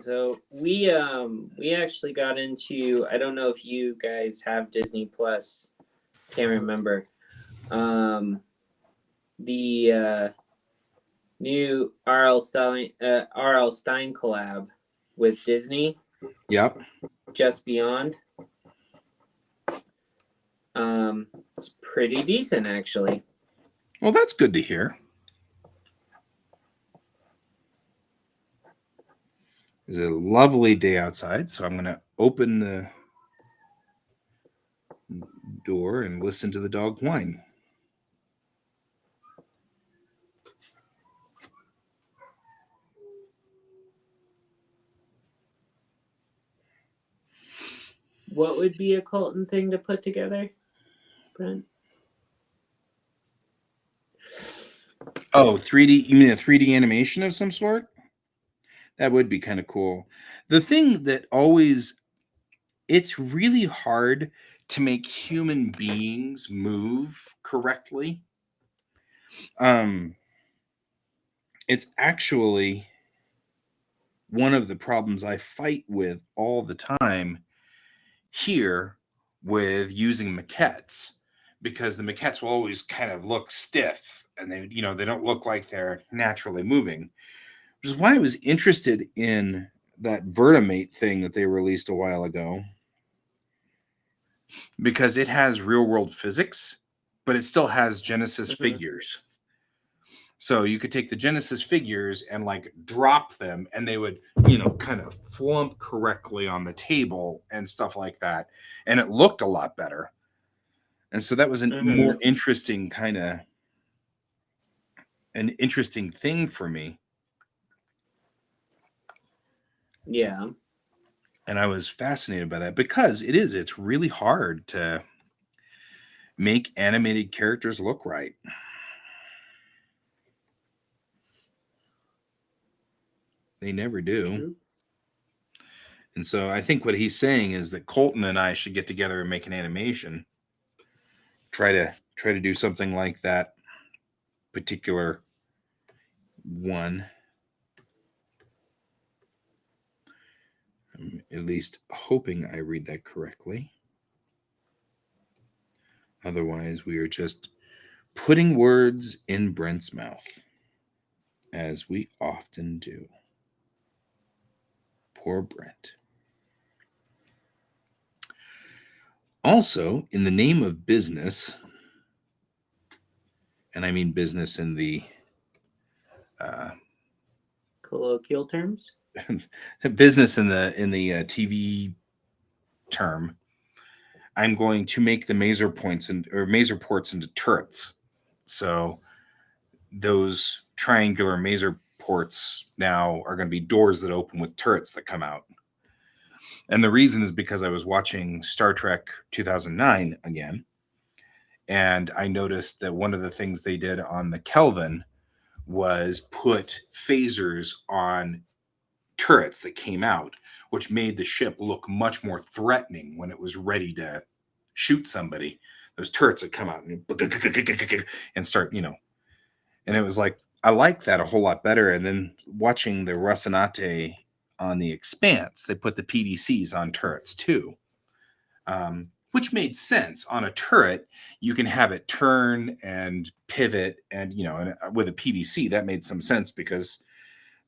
So we actually got into, I don't know if you guys have Disney Plus, can't remember. The new R.L. Stein collab with Disney. Yep. Just Beyond. It's pretty decent, actually. Well, that's good to hear. It's a lovely day outside, so I'm going to open the door and listen to the dog whine. What would be a Colton thing to put together, Brent? Oh, 3D? You mean a 3D animation of some sort? That would be kind of cool. The thing that it's really hard to make human beings move correctly. It's actually one of the problems I fight with all the time here with using maquettes, because the maquettes will always kind of look stiff and they don't look like they're naturally moving, which is why I was interested in that Vertimate thing that they released a while ago, because it has real world physics, but it still has Genesis figures. So you could take the Genesis figures and like drop them and they would, kind of flump correctly on the table and stuff like that. And it looked a lot better. And so that was more interesting an interesting thing for me. Yeah. And I was fascinated by that because it's really hard to make animated characters look right. They never do. True. And so I think what he's saying is that Colton and I should get together and make an animation. Try to do something like that particular one. I'm at least hoping I read that correctly. Otherwise, we are just putting words in Brent's mouth, as we often do. Poor Brent. Also, in the name of business, and I mean business in the Colloquial terms. business in the TV term, I'm going to make the maser ports into turrets. So those triangular maser ports now are going to be doors that open with turrets that come out. And the reason is because I was watching Star Trek 2009 again, and I noticed that one of the things they did on the Kelvin was put phasers on turrets that came out, which made the ship look much more threatening when it was ready to shoot somebody. Those turrets would come out and start, and it was like, I like that a whole lot better. And then watching the Rocinante on the Expanse, they put the PDCs on turrets too, which made sense. On a turret, you can have it turn and pivot, and with a PDC, that made some sense because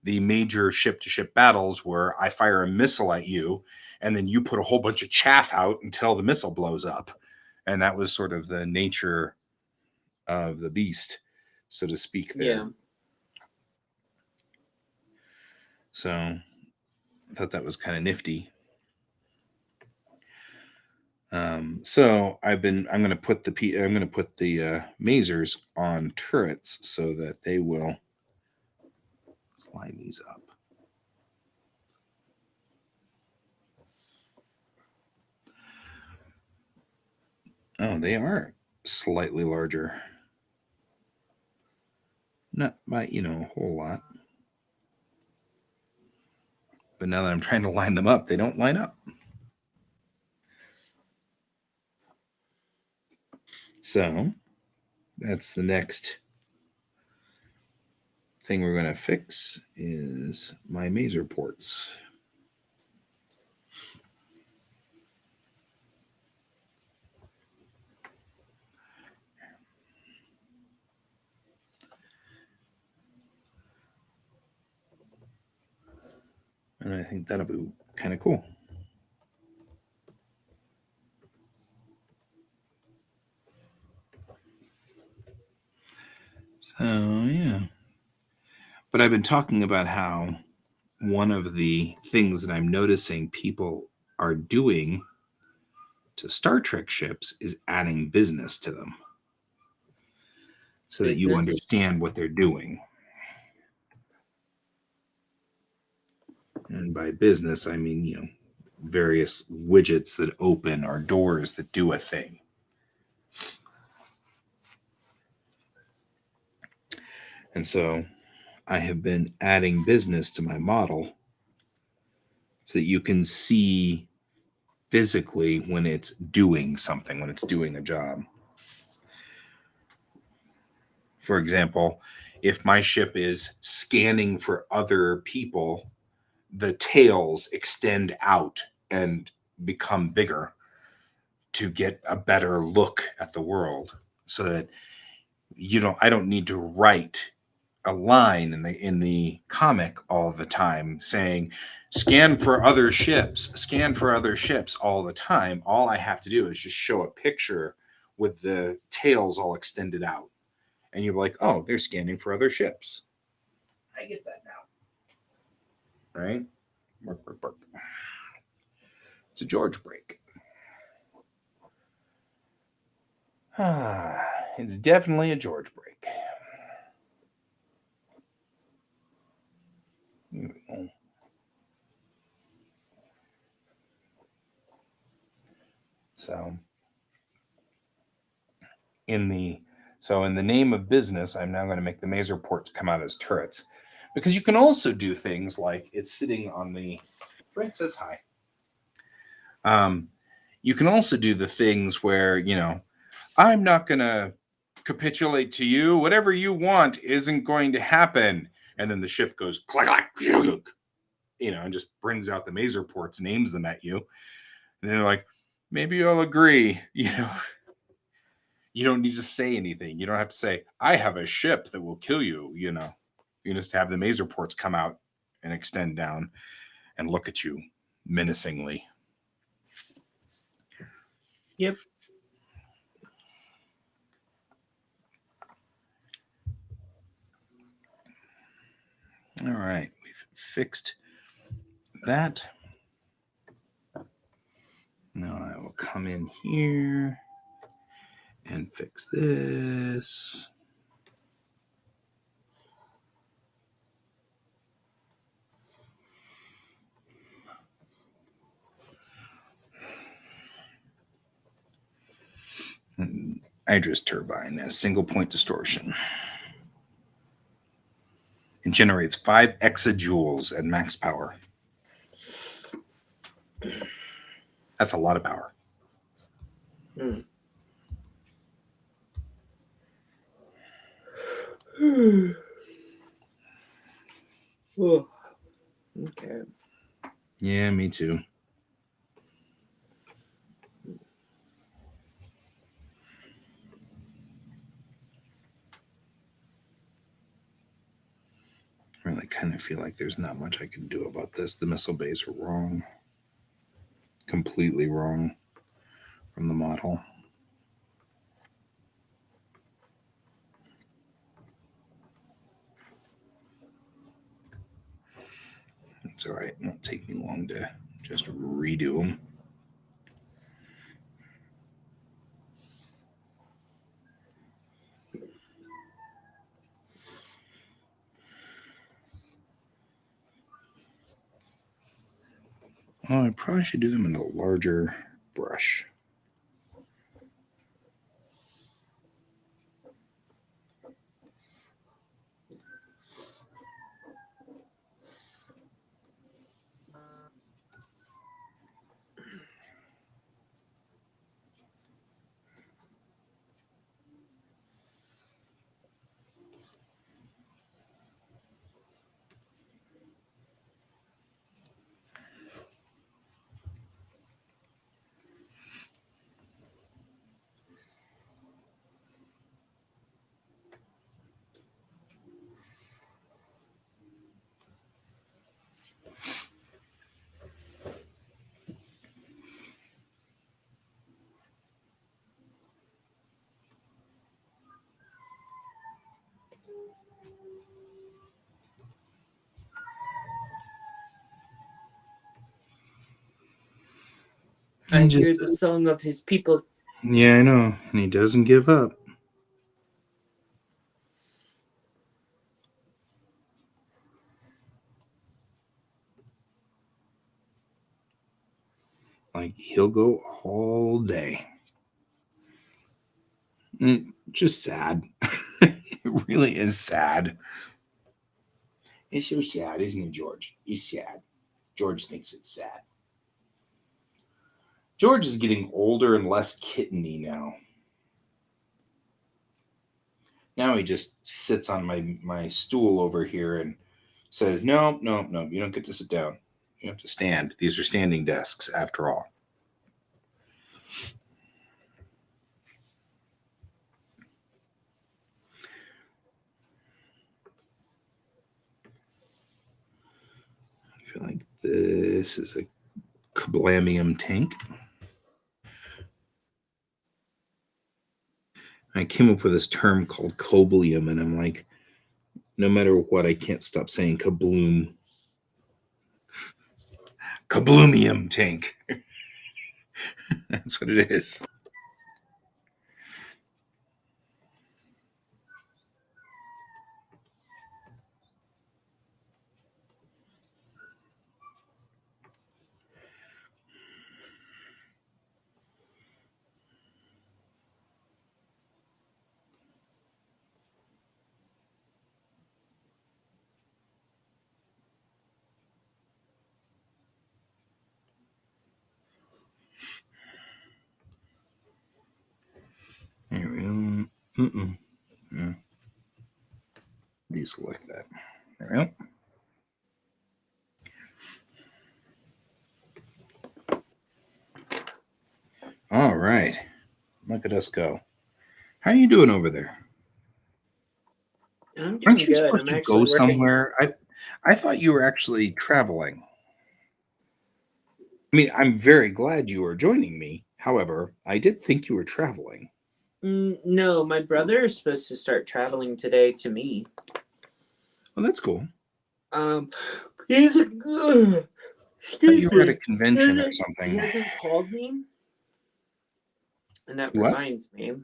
the major ship-to-ship battles where I fire a missile at you, and then you put a whole bunch of chaff out until the missile blows up. And that was sort of the nature of the beast, so to speak, there. Yeah. So I thought that was kind of nifty. So I'm going to put the masers on turrets so that they will. Let's line these up. Oh, they are slightly larger. Not by, a whole lot. But now that I'm trying to line them up, they don't line up. So that's the next thing we're going to fix is my maser ports. And I think that'll be kind of cool. So, yeah. But I've been talking about how one of the things that I'm noticing people are doing to Star Trek ships is adding business to them so that you understand what they're doing. And by business, I mean, various widgets that open or doors that do a thing. And so I have been adding business to my model so that you can see physically when it's doing something, when it's doing a job. For example, if my ship is scanning for other people, the tails extend out and become bigger to get a better look at the world, so that I don't need to write a line in the comic all the time saying scan for other ships all the time. All I have to do is just show a picture with the tails all extended out, and you're like, oh, they're scanning for other ships. I get that now, right? Work. It's a George break. It's definitely a George break. So in the name of business, I'm now going to make the maser ports come out as turrets, because you can also do things like it's sitting on the. Brent says hi. You can also do the things where I'm not going to capitulate to you. Whatever you want isn't going to happen, and then the ship goes clack clack, and just brings out the maser ports, names them at you, and they're like, maybe I'll agree. You don't need to say anything. You don't have to say, I have a ship that will kill you, you know. You just have the maser ports come out and extend down and look at you menacingly. Yep. All right, we've fixed that. Now I will come in here and fix this. Idra's turbine has single point distortion. It generates 5 exajoules at max power. That's a lot of power. Oh, okay. Yeah, me too. I really kind of feel like there's not much I can do about this. The missile bays are wrong. Completely wrong from the model. It's all right. It won't take me long to just redo them. Oh, I probably should do them in a larger brush. I hear the song of his people. Yeah, I know. And he doesn't give up. Like, he'll go all day. Just sad. It really is sad. It's so sad, isn't it, George? It's sad. George thinks it's sad. George is getting older and less kitteny now. Now he just sits on my stool over here and says, no, you don't get to sit down. You have to stand. These are standing desks, after all. I feel like this is a kablamium tank. I came up with this term called coblium, and I'm like, no matter what, I can't stop saying kabloom. Kabloomium tank. That's what it is. There we go. Yeah. Deselect that. There we go. All right. Look at us go. How are you doing over there? I'm doing Aren't you good. supposed I'm to actually go working. somewhere? I thought you were actually traveling. I mean, I'm very glad you are joining me. However, I did think you were traveling. No, my brother is supposed to start traveling today to me. Well, that's cool. He's I thought you were at a convention or He something. hasn't called me, and that What? reminds me.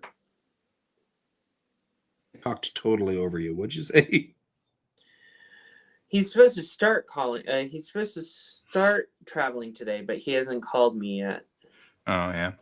I talked totally over you. What'd you say? He's supposed to start calling. He's supposed to start traveling today, but he hasn't called me yet. Oh, yeah.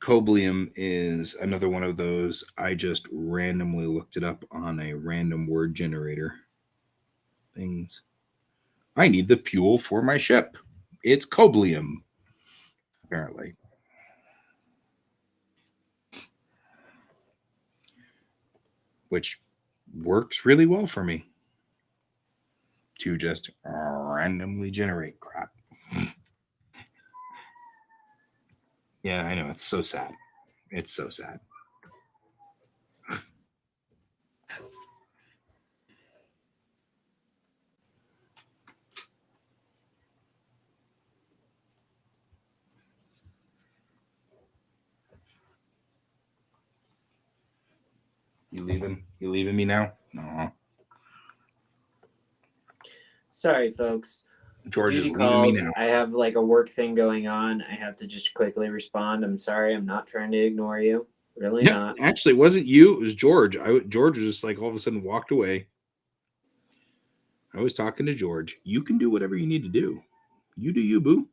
Coblium is another one of those. I just randomly looked it up on a random word generator things. I need the fuel for my ship. It's coblium, apparently. Which works really well for me to just randomly generate crap. Yeah, I know. It's so sad. It's so sad. You leaving? You leaving me now? No. Sorry, folks. George is Duty leaving me calls. now. I have like a work thing going on. I have to just quickly respond. I'm sorry. I'm not trying to ignore you. Really Yeah, not. actually, it wasn't you. It was George. George was just like all of a sudden walked away. I was talking to George. You can do whatever you need to do. You do you, boo.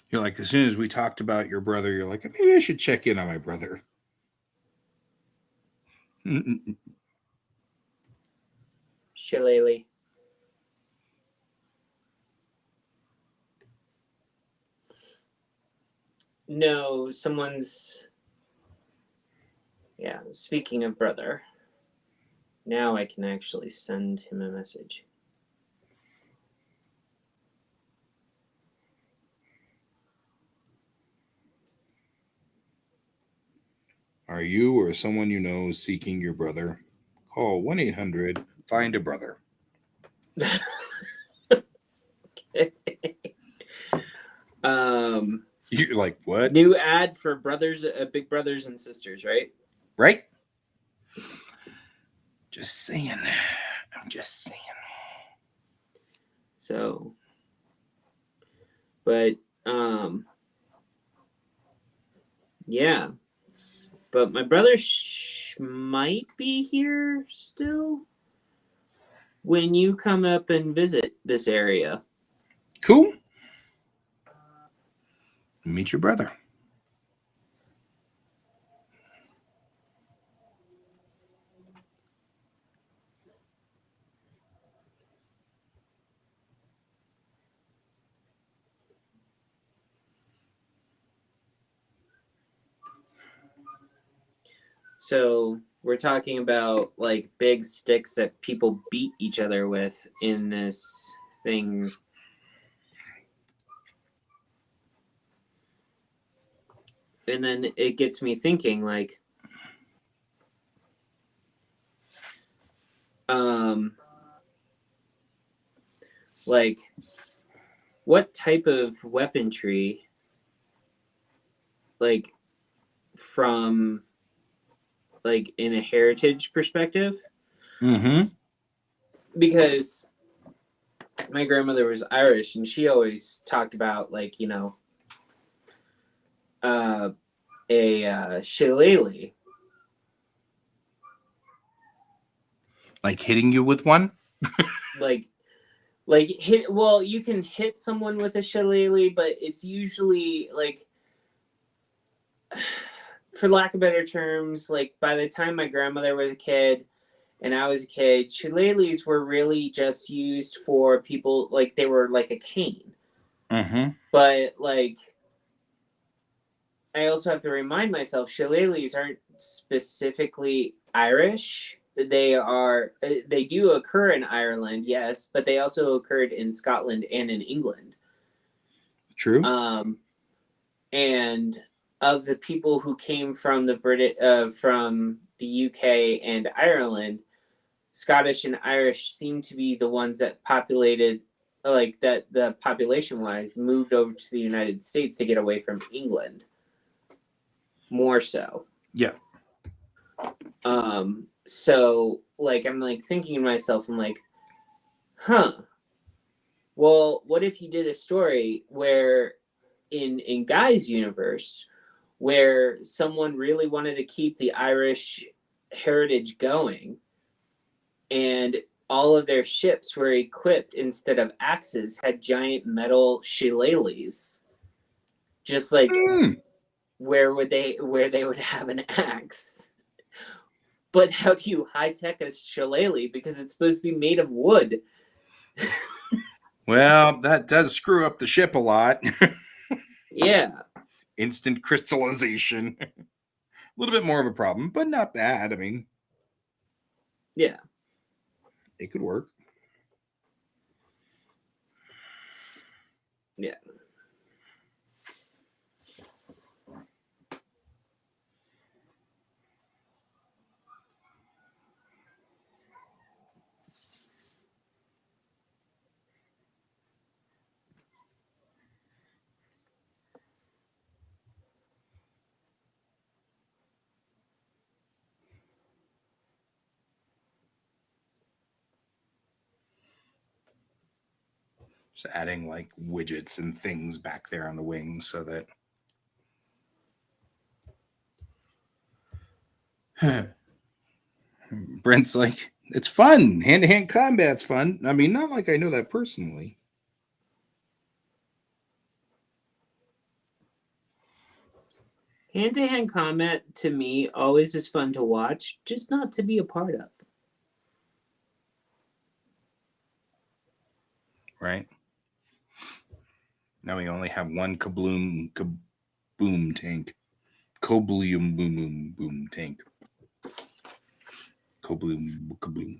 You're like, as soon as we talked about your brother, you're like, maybe I should check in on my brother. Shillelagh. No, someone's. Yeah, speaking of brother. Now I can actually send him a message. Are you or someone you know seeking your brother? Call 1-800-FIND-A-BROTHER. You're like, what? New ad for brothers, big brothers and sisters, right? Right? Just saying. I'm just saying. So, but yeah. But my brother might be here still when you come up and visit this area. Cool. Meet your brother. So we're talking about like big sticks that people beat each other with in this thing. And then it gets me thinking, like, what type of weaponry, like, from, like, in a heritage perspective? Mm-hmm. Because my grandmother was Irish, and she always talked about, like, you know, a shillelagh. Like hitting you with one? Like hit. Well, you can hit someone with a shillelagh, but it's usually like, for lack of better terms, like by the time my grandmother was a kid and I was a kid, shillelaghs were really just used for people, like they were like a cane. Mm-hmm. But like, I also have to remind myself, shillelaghs aren't specifically Irish. They do occur in Ireland, yes, but they also occurred in Scotland and in England. True. And of the people who came from from the UK and Ireland, Scottish and Irish seem to be the ones that populated, like that the population wise moved over to the United States to get away from England. More so. Yeah. So like I'm like thinking to myself, I'm like, well, what if you did a story where in Guy's universe where someone really wanted to keep the Irish heritage going and all of their ships were equipped, instead of axes, had giant metal shillelaghs, just like where they would have an axe. But how do you high tech a shillelagh, because it's supposed to be made of wood? Well, that does screw up the ship a lot. Yeah. Instant crystallization. A little bit more of a problem, but not bad. I mean, Yeah. it could work. Yeah. Just adding like widgets and things back there on the wings so that Brent's like, it's fun. Hand-to-hand combat's fun. I mean, not like I know that personally. Hand-to-hand combat to me always is fun to watch, just not to be a part of. Right? Now we only have one kaboom tank. Kabloom boom tank. Kabloom.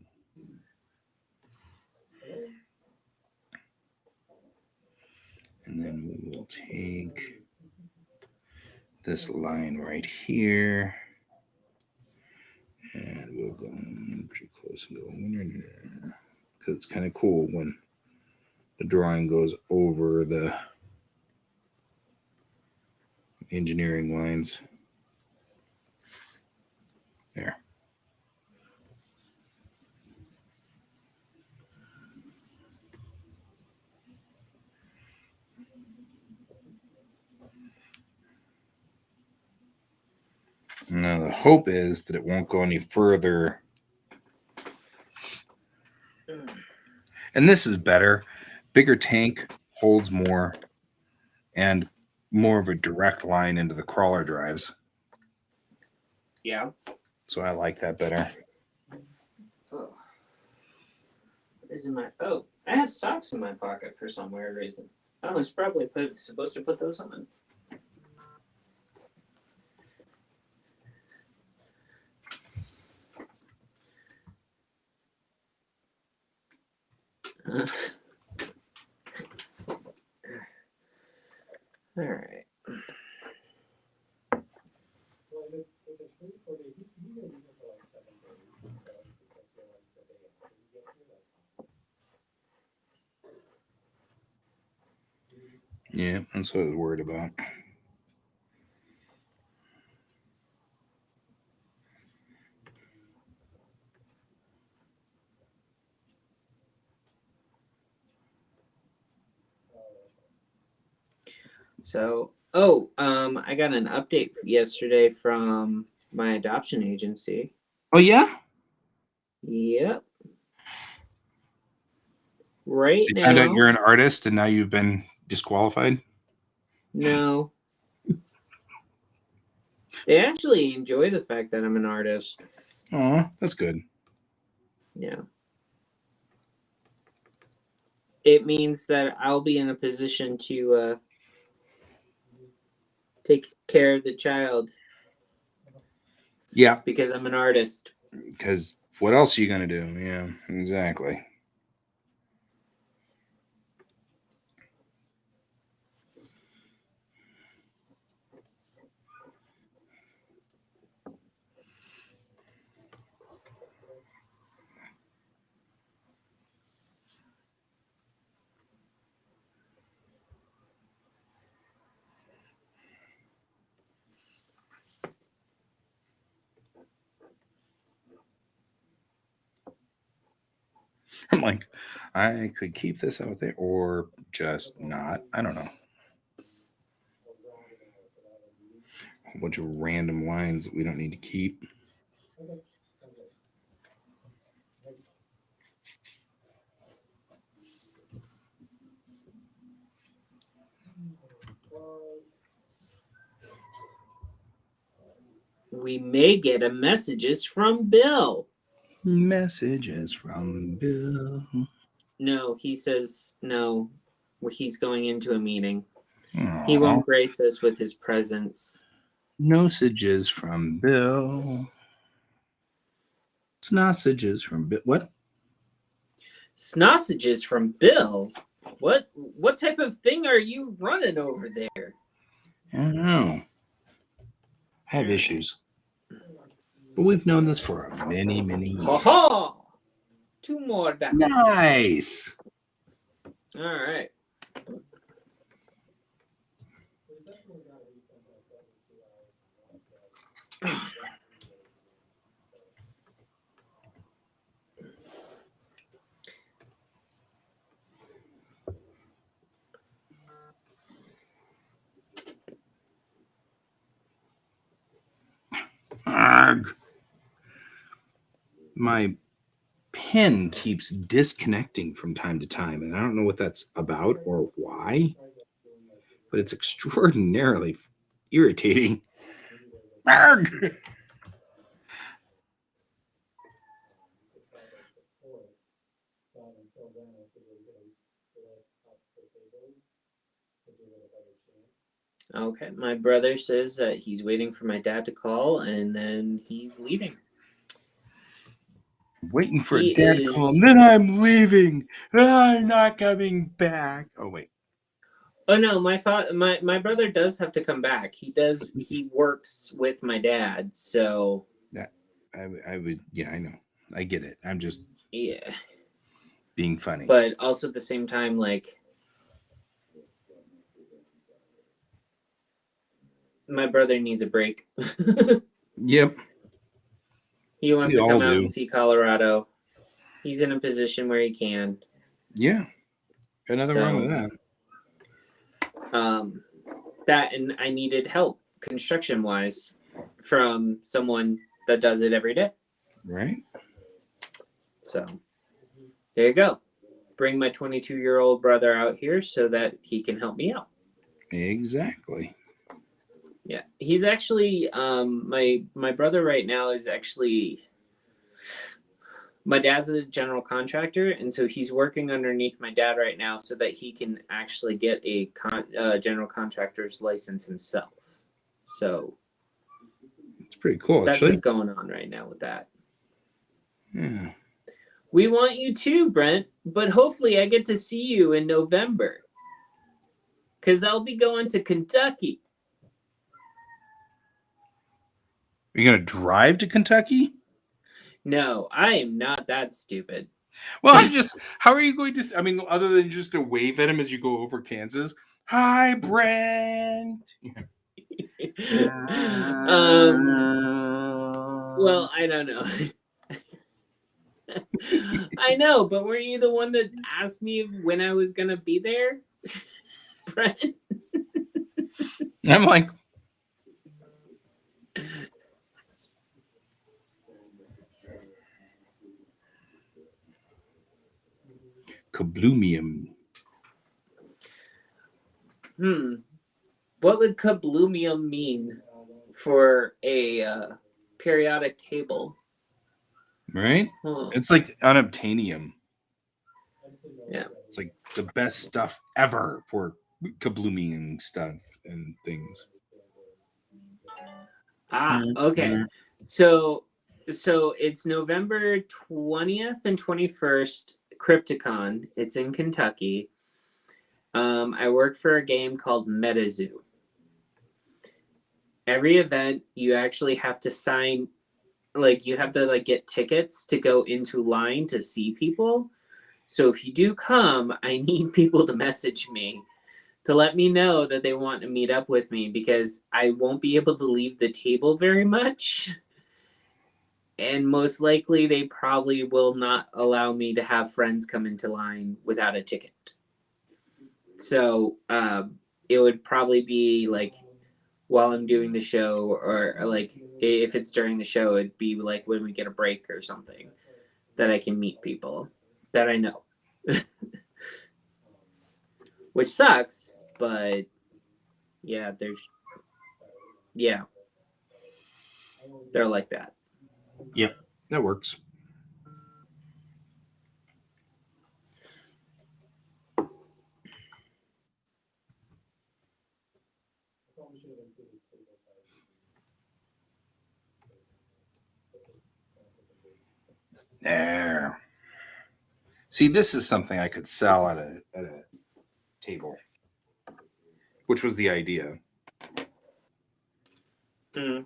And then we will take this line right here. And we'll go pretty close and go, because it's kind of cool when the drawing goes over the engineering lines. There. Now the hope is that it won't go any further. And this is better. Bigger tank holds more and more of a direct line into the crawler drives. Yeah. So I like that better. Oh. What is in my... Oh, I have socks in my pocket for some weird reason. I was probably supposed to put those on. All right. Yeah, that's what I was worried about. So, I got an update yesterday from my adoption agency. Oh, yeah? Yep. Right They found out now, you're an artist and now you've been disqualified? no. They actually enjoy the fact that I'm an artist. Oh, that's good. Yeah. It means that I'll be in a position to take care of the child Yeah, because I'm an artist. because what else are you going to do? Yeah, exactly. I'm like, I could keep this out there or just not. I don't know. A whole bunch of random lines that we don't need to keep. We may get a messages from Bill. Messages from Bill. No, he says no. He's going into a meeting. Aww. He won't grace us with his presence. Nosages from Bill. Snossages from Bill. What? Snossages from Bill? What type of thing are you running over there? I don't know. I have issues. But we've known this for many, many years. Ha ha! 2 more down. Nice. All right. Arg. My pen keeps disconnecting from time to time, and I don't know what that's about or why, but it's extraordinarily irritating. Arg. Okay, my brother says that he's waiting for my dad to call and then he's leaving. Waiting for He a dad is- call, and then I'm leaving. I'm not coming back. Oh wait. Oh no, my brother does have to come back. He works with my dad, so I would. Yeah, I know. I get it. I'm just yeah. being funny. But also at the same time, like, my brother needs a break. Yep. He wants We to come all out do. and see Colorado. He's in a position where he can. Yeah. Got nothing wrong with that. That and I needed help construction wise from someone that does it every day. Right. So there you go. Bring my 22-year-old brother out here so that he can help me out. Exactly. Yeah, he's actually my brother right now is actually my dad's a general contractor, and so he's working underneath my dad right now so that he can actually get a general contractor's license himself. So It's pretty cool, that's actually. what's going on right now with that. Yeah. We want you too, Brent, but hopefully I get to see you in November because I'll be going to Kentucky. Are you gonna drive to Kentucky? No, I am not that stupid. Well, I'm just. How are you going to? I mean, other than just to wave at him as you go over Kansas, Hi, Brent. Well, I don't know. I know, but weren't you the one that asked me when I was gonna be there, Brent? I'm like, Kablumium. What would kablumium mean for a periodic table? Right? Huh. It's like unobtainium. Yeah. It's like the best stuff ever for kablumium stuff and things. Okay. So it's November 20th and 21st, Crypticon. It's in Kentucky. I work for a game called MetaZoo. Every event you actually have to sign, like you have to like get tickets to go into line to see people. So if you do come, I need people to message me to let me know that they want to meet up with me, because I won't be able to leave the table very much. And most likely they probably will not allow me to have friends come into line without a ticket. So it would probably be like while I'm doing the show, or like if it's during the show, it'd be like when we get a break or something that I can meet people that I know. Which sucks, but yeah, they're like that. Yep, that works. There. See, this is something I could sell at a table, which was the idea. Mm.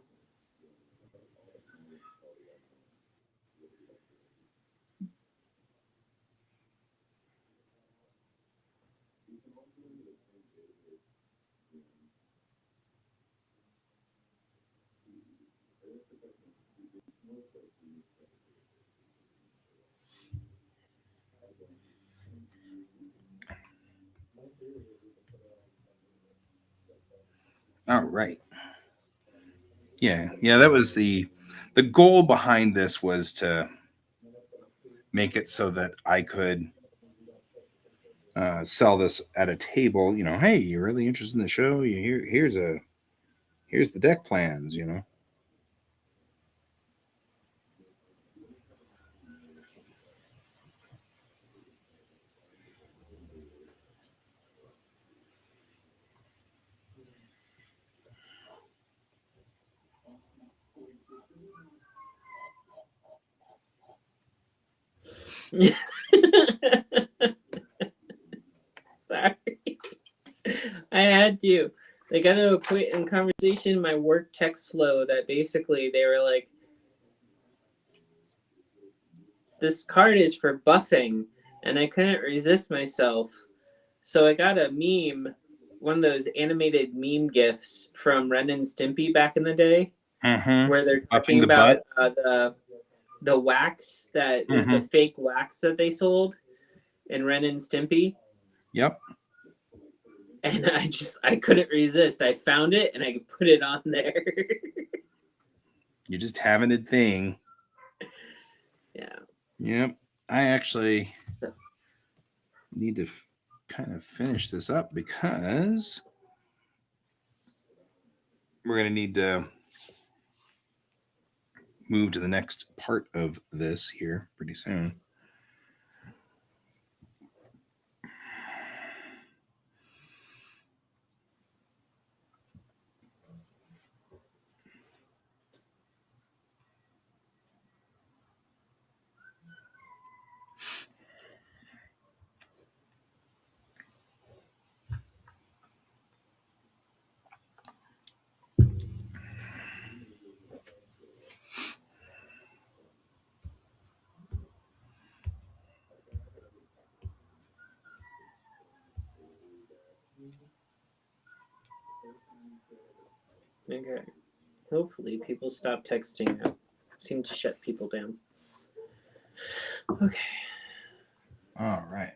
Oh, right. Yeah, that was the goal behind this, was to make it so that I could sell this at a table. You know, hey, you're really interested in the show? Here's the deck plans. You know. Sorry. I had to. They got to a point in conversation in my work text flow that basically they were like, this card is for buffing, and I couldn't resist myself. So I got a meme, one of those animated meme gifs from Ren and Stimpy back in the day, where they're Buffing talking the about butt. the wax that Mm-hmm. the fake wax that they sold in Ren and Stimpy. Yep. And I couldn't resist. I found it and I put it on there. You're just having a thing. Yeah. Yep. I actually need to kind of finish this up, because we're going to need to move to the next part of this here pretty soon. Okay. Hopefully people stop texting now. Seem to shut people down. Okay. All right.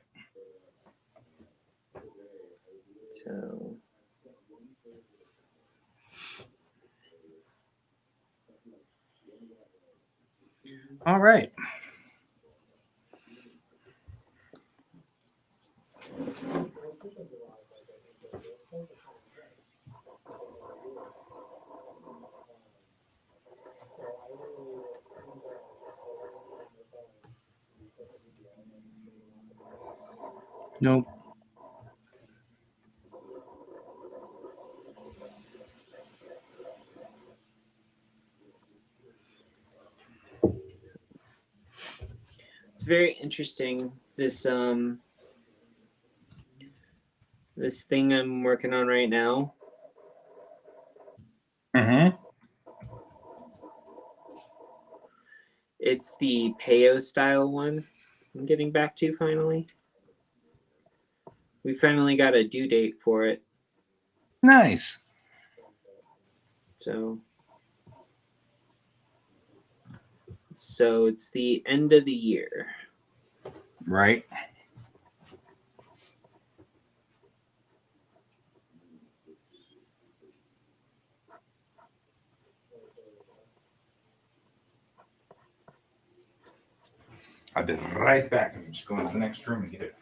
So All right. Nope. it's very interesting. This thing I'm working on right now. Mm-hmm. It's the Peo style one I'm getting back to finally. We finally got a due date for it. Nice. So it's the end of the year. Right. I'll be right back. I'm just going to the next room and get it.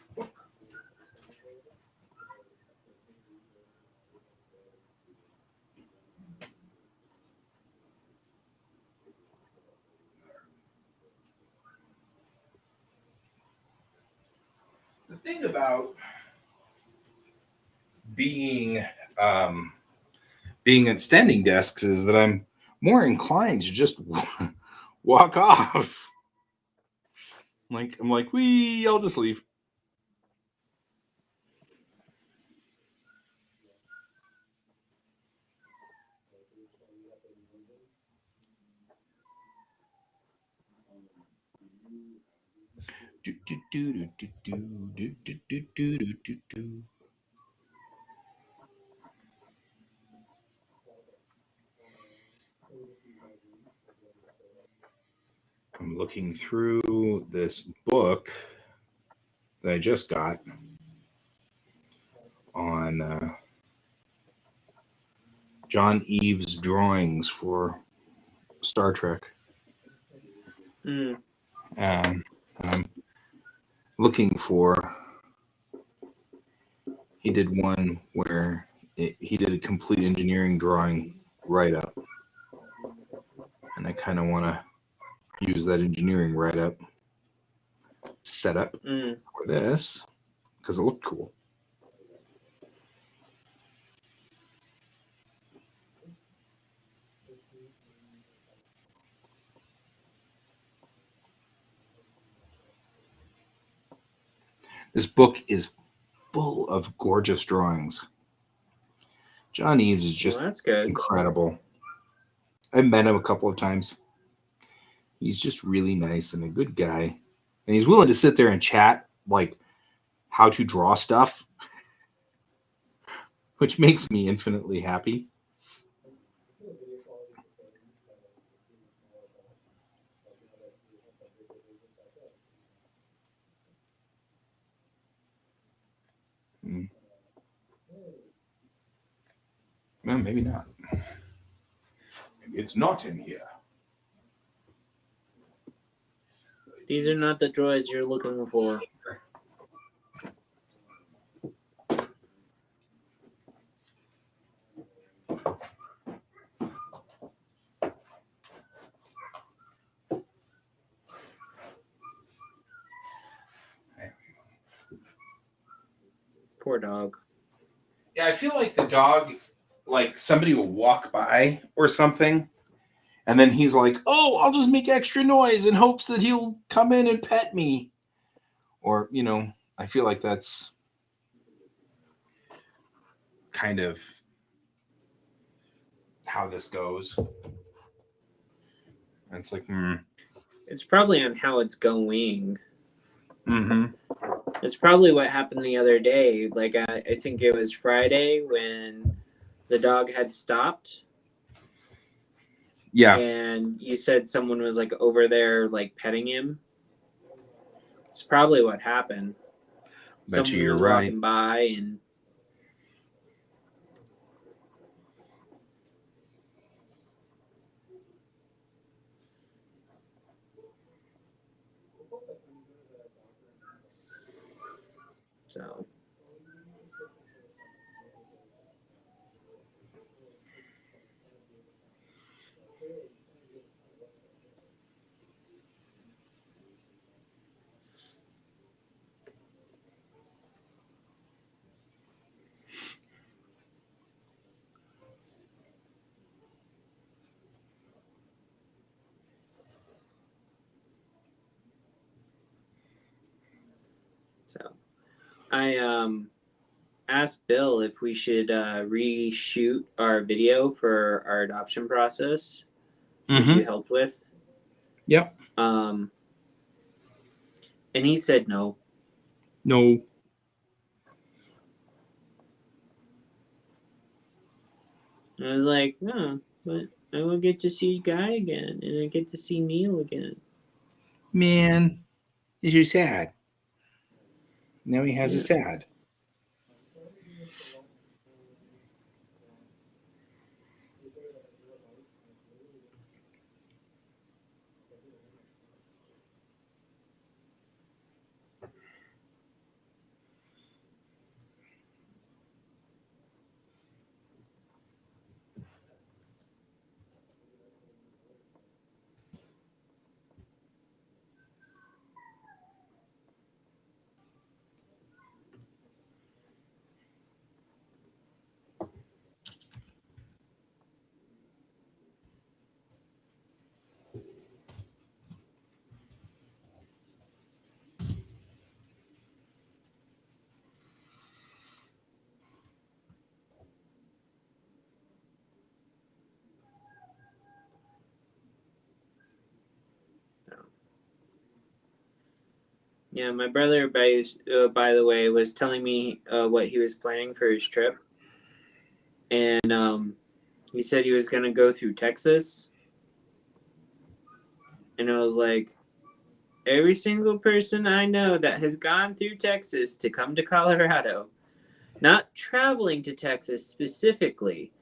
The thing about being being at standing desks is that I'm more inclined to just walk off. I'm like, I'll just leave. I'm looking through this book that I just got on John Eves' drawings for Star Trek. Mm. I'm looking for. He did one where he did a complete engineering drawing write up, and I kind of want to use that engineering write up setup for this because it looked cool. This book is full of gorgeous drawings. John Eves is just that's good. incredible. I've met him a couple of times. He's just really nice and a good guy. And he's willing to sit there and chat like how to draw stuff, which makes me infinitely happy. Well, maybe not. Maybe it's not in here. These are not the droids you're looking for. Poor dog. Yeah, I feel like the dog, like somebody will walk by or something, and then he's like, "Oh, I'll just make extra noise in hopes that he'll come in and pet me." Or, I feel like that's kind of how this goes. And it's like, It's probably on how it's going. Mm-hmm. It's probably what happened the other day. Like I think it was Friday when the dog had stopped. Yeah. And you said someone was like over there, like petting him. It's probably what happened. Bet Someone you you're was right. walking by and. So. So, I asked Bill if we should reshoot our video for our adoption process, which you helped with. Yep. And he said no. No. I was like, no, but I will get to see Guy again, and I get to see Neil again. Man, is you sad? Now he has a sad. Yeah, my brother, by the way, was telling me what he was planning for his trip, and he said he was gonna go through Texas, and I was like, every single person I know that has gone through Texas to come to Colorado, not traveling to Texas specifically,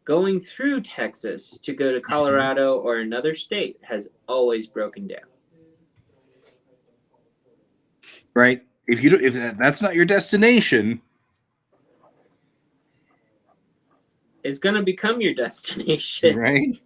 going through Texas to go to Colorado or another state has always broken down. Right. If that's not your destination, it's gonna become your destination. right?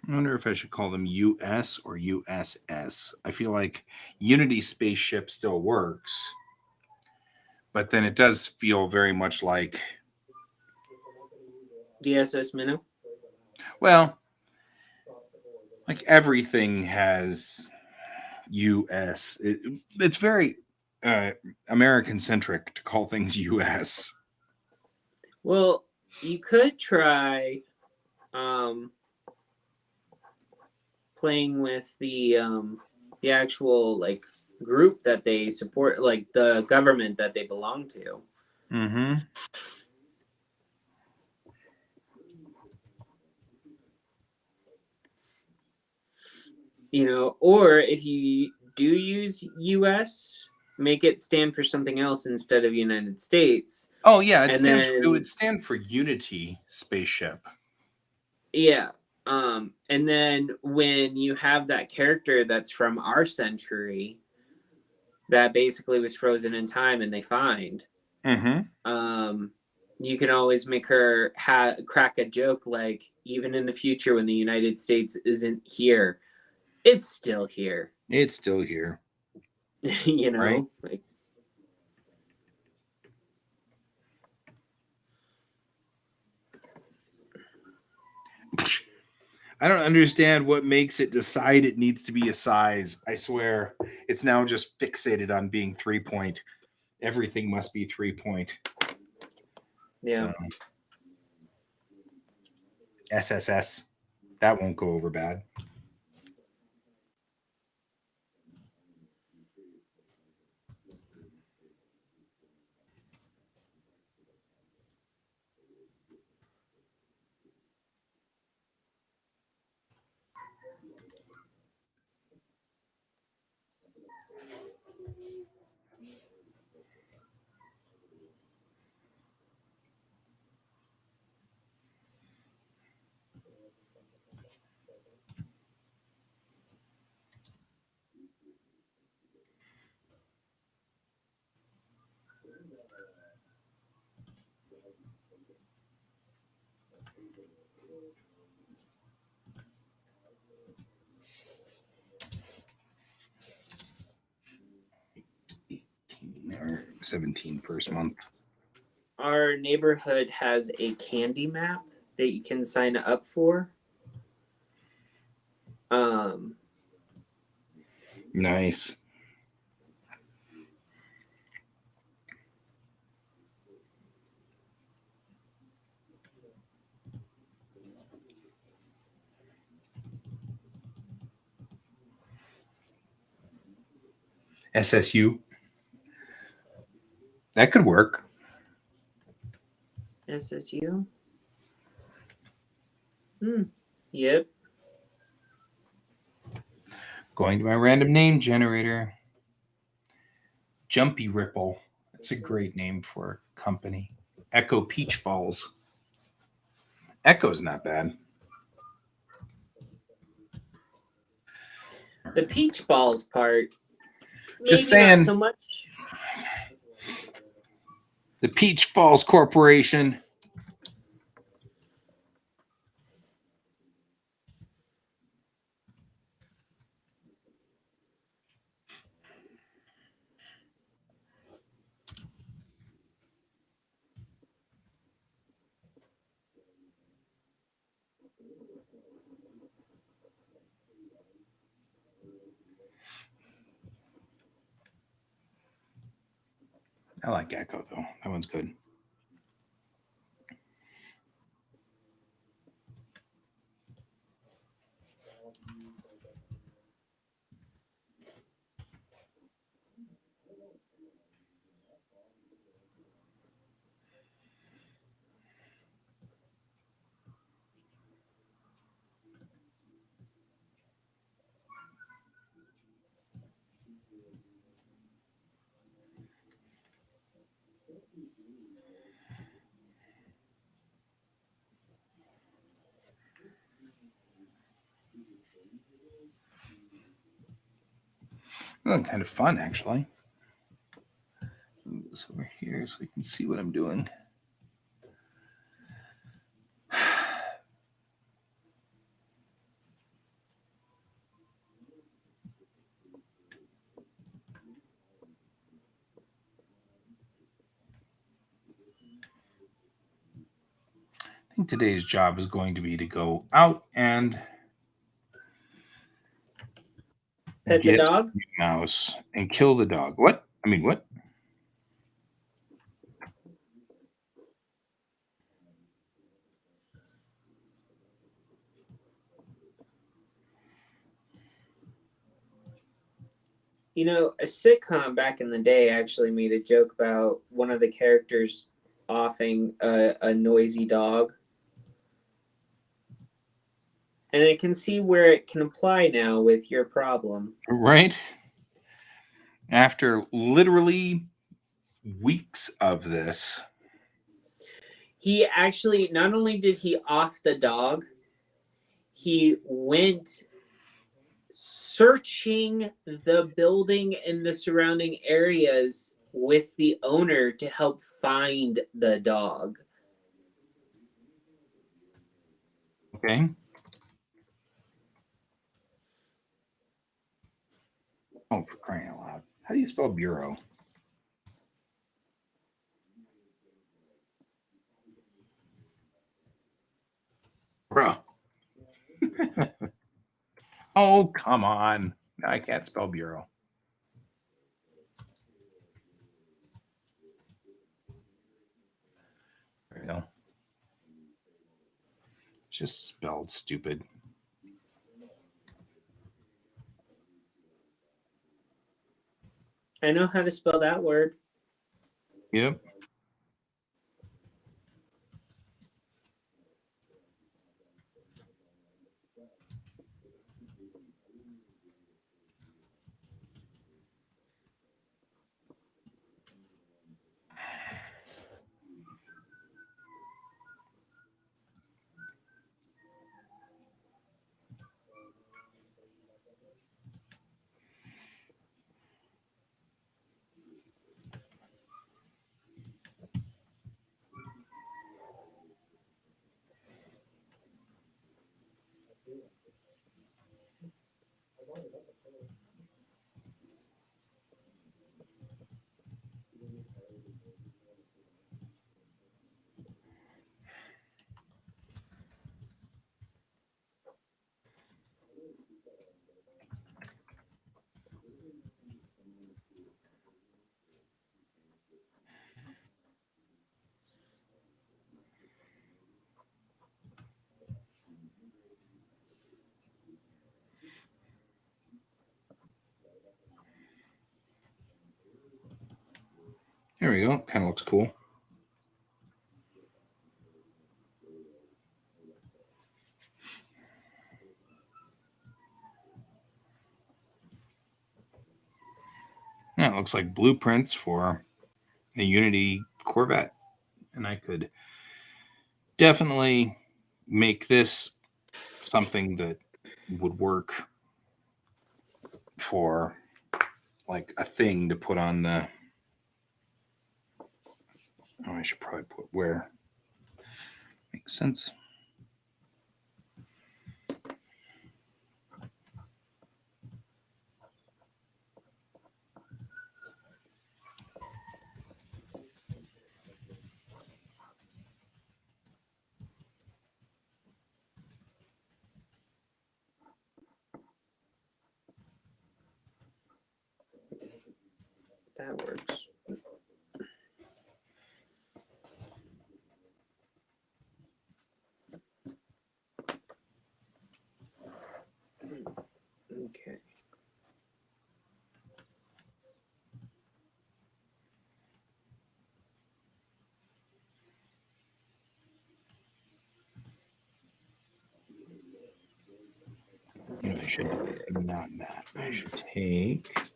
I wonder if I should call them US or USS. I feel like Unity spaceship still works, but then it does feel very much like DSS Minnow. Well, like everything has US. It's very American centric to call things US. Well, you could try playing with the actual like group that they support, like the government that they belong to. Mm-hmm. You know, or if you do use US, make it stand for something else instead of United States. Oh yeah, it And it then would stand for Unity Spaceship. yeah. And then when you have that character that's from our century that basically was frozen in time and they find, Mm-hmm. you can always make her crack a joke like, even in the future when the United States isn't here, it's still here. It's still here. You know, right? like, I don't understand what makes it decide it needs to be a size. I swear, it's now just fixated on being 3-point. Everything must be 3-point. yeah. So, SSS, that won't go over bad. Or 17 first month. Our neighborhood has a candy map that you can sign up for. Nice. SSU. That could work. SSU. Yep. Going to my random name generator. Jumpy Ripple. That's a great name for a company. Echo Peach Falls. Echo's not bad. The peach balls part, Just maybe not saying. so much. The Peach Falls Corporation. I like Echo though. That one's good. Oh, kind of fun, actually. Move this over here so we can see what I'm doing. I think today's job is going to be to go out and Pet the get dog? Mouse and kill the dog. What? I mean, what? You know, a sitcom back in the day actually made a joke about one of the characters offing a noisy dog. And I can see where it can apply now with your problem. Right? After literally weeks of this. He actually, not only did he off the dog, he went searching the building and the surrounding areas with the owner to help find the dog. Okay. Oh, for crying out loud. How do you spell bureau? Bruh. Oh, come on. I can't spell bureau. There we go. Just spelled stupid. I know how to spell that word. Yep. There we go. Kind of looks cool. Yeah, it looks like blueprints for a Unity Corvette. And I could definitely make this something that would work for like a thing to put on the. Oh, I should probably put where. Makes sense. That works. Okay. You know, I should not that. I should take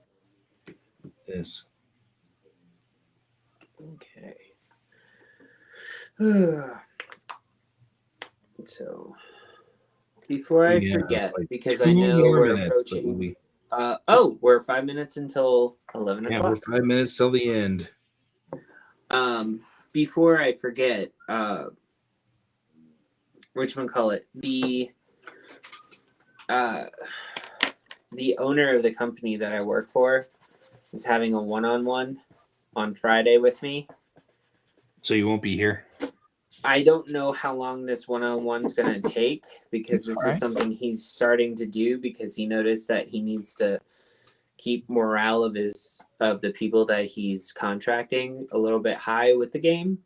this. Okay. So, before I forget, like because I know we're approaching. We, we're 5 minutes until 11 o'clock. yeah, we're 5 minutes till the end. Before I forget, whatchamacallit, the owner of the company that I work for is having a one-on-one on Friday with me. So you won't be here? I don't know how long this one-on-one is going to take because this is something he's starting to do because he noticed that he needs to keep morale of the people that he's contracting a little bit high with the game.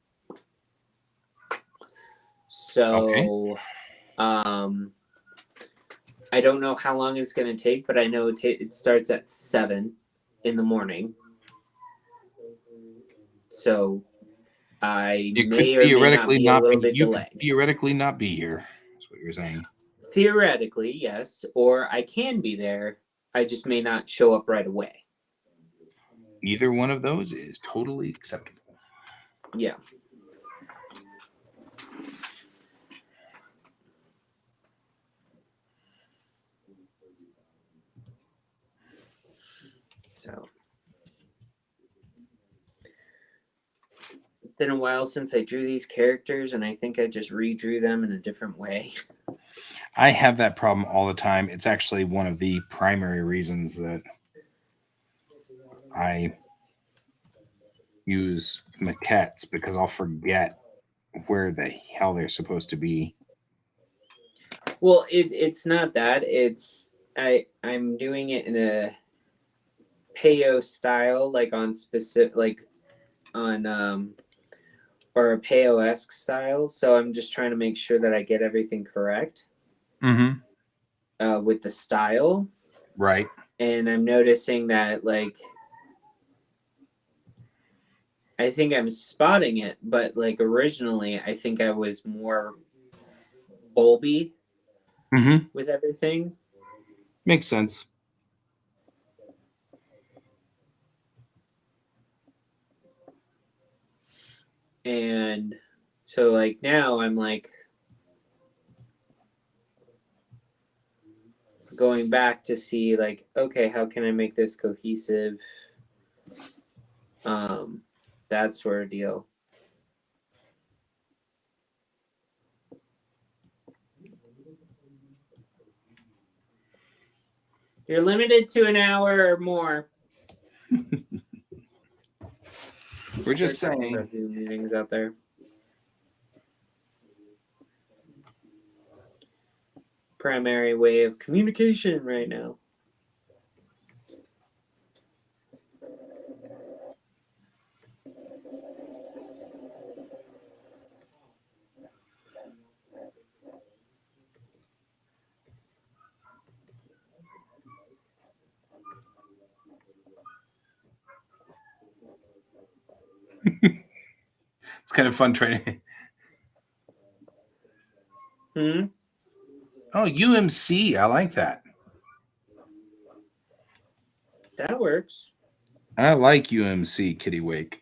So, I don't know how long it's going to take, but I know it starts at 7. in the morning. So I You may could or may not theoretically be a not little be. bit You delayed. could theoretically not be here. That's what you're saying. Theoretically, yes, or I can be there. I just may not show up right away. Either one of those is totally acceptable. Yeah. So, it's been a while since I drew these characters, and I think I just redrew them in a different way. I have that problem all the time. It's actually one of the primary reasons that I use maquettes, because I'll forget where the hell they're supposed to be. Well, it's not that. It's I'm doing it in a Payo style, like on specific, like on or a Payo-esque style. So I'm just trying to make sure that I get everything correct with the style. Right. And I'm noticing that, like, I think I'm spotting it, but like originally, I think I was more bulby with everything. Makes sense. And so, like, now I'm like going back to see, like, okay, how can I make this cohesive? That sort of deal. You're limited to an hour or more. We're just They're talking saying. about Zoom meetings out there. Primary way of communication right now. It's kind of fun training. Hmm. Oh, UMC. I like that. That works. I like UMC, Kitty Wake.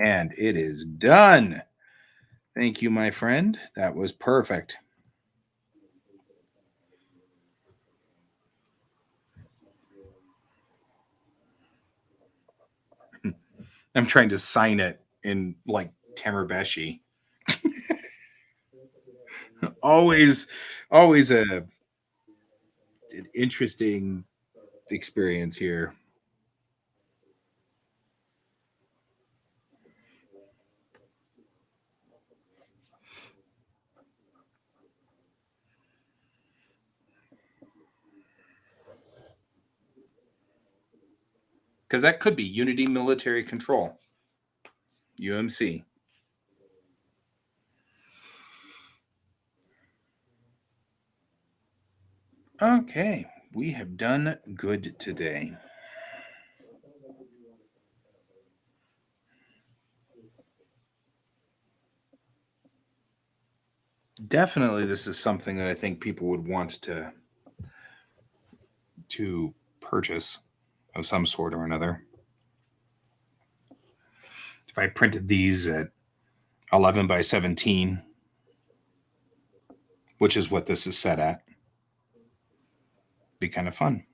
And it is done. Thank you, my friend. That was perfect. I'm trying to sign it in like Tamabeshi. always an interesting experience here. Because that could be Unity Military Control. UMC. Okay, we have done good today. Definitely, this is something that I think people would want to purchase of some sort or another. If I printed these at 11 by 17, which is what this is set at, be kind of fun.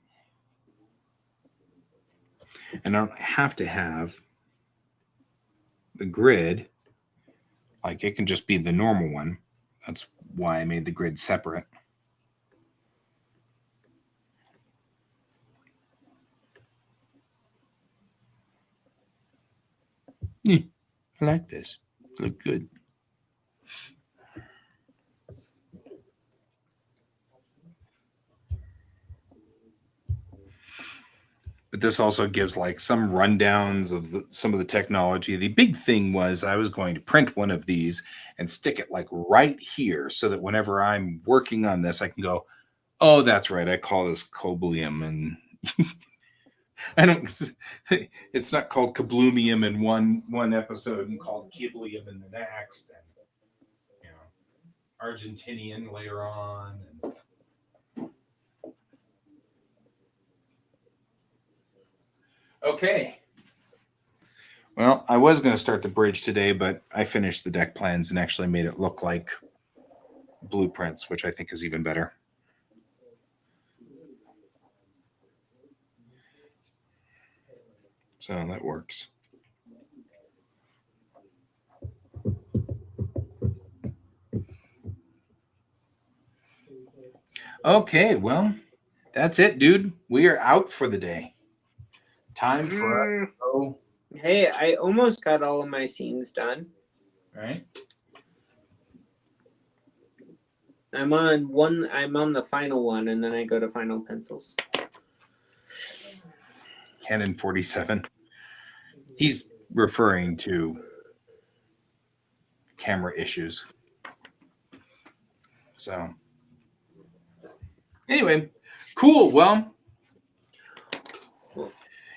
And I don't have to have the grid. Like, it can just be the normal one. That's why I made the grid separate. I like this. Look good. But this also gives like some rundowns of some of the technology. The big thing was I was going to print one of these and stick it like right here so that whenever I'm working on this, I can go, oh, that's right. I call this coballium and I don't. It's not called kabloomium in one episode and called kiblium in the next, and Argentinian later on. Okay. Well, I was going to start the bridge today, but I finished the deck plans and actually made it look like blueprints, which I think is even better. So that works. Okay, well, that's it, dude. We are out for the day. Time for us to go. Hey, I almost got all of my scenes done. Right? I'm on the final one, and then I go to final pencils. Canon 47. He's referring to camera issues. So, anyway, cool. Well,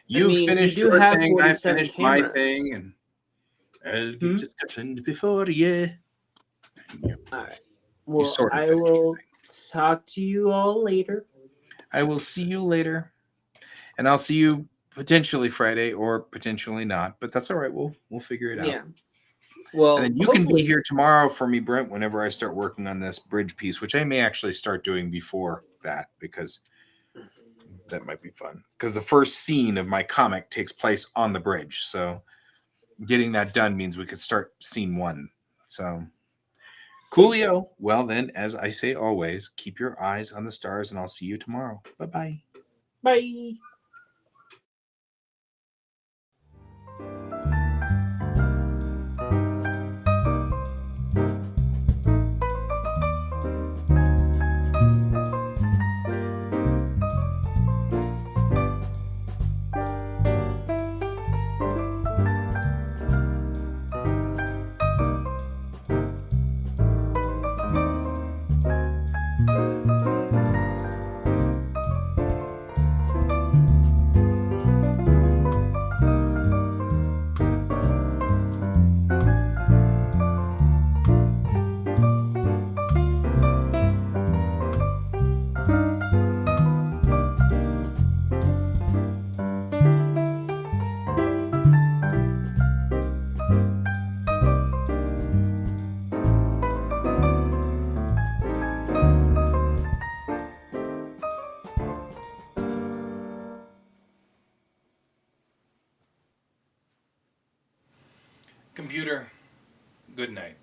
you finished your thing, I finished my thing, and I'll get to Scotland before you. All right. Well, sort of I finished your will talk to you all later. I will see you later, and I'll see you potentially Friday or potentially not, but that's all right. We'll figure it out. Yeah. Well, and then you can be here tomorrow for me, Brent, whenever I start working on this bridge piece, which I may actually start doing before that, because that might be fun. Because the first scene of my comic takes place on the bridge, so getting that done means we could start scene 1. So coolio. Well then, as I say always, keep your eyes on the stars, and I'll see you tomorrow. Bye-bye. Bye. Computer, good night.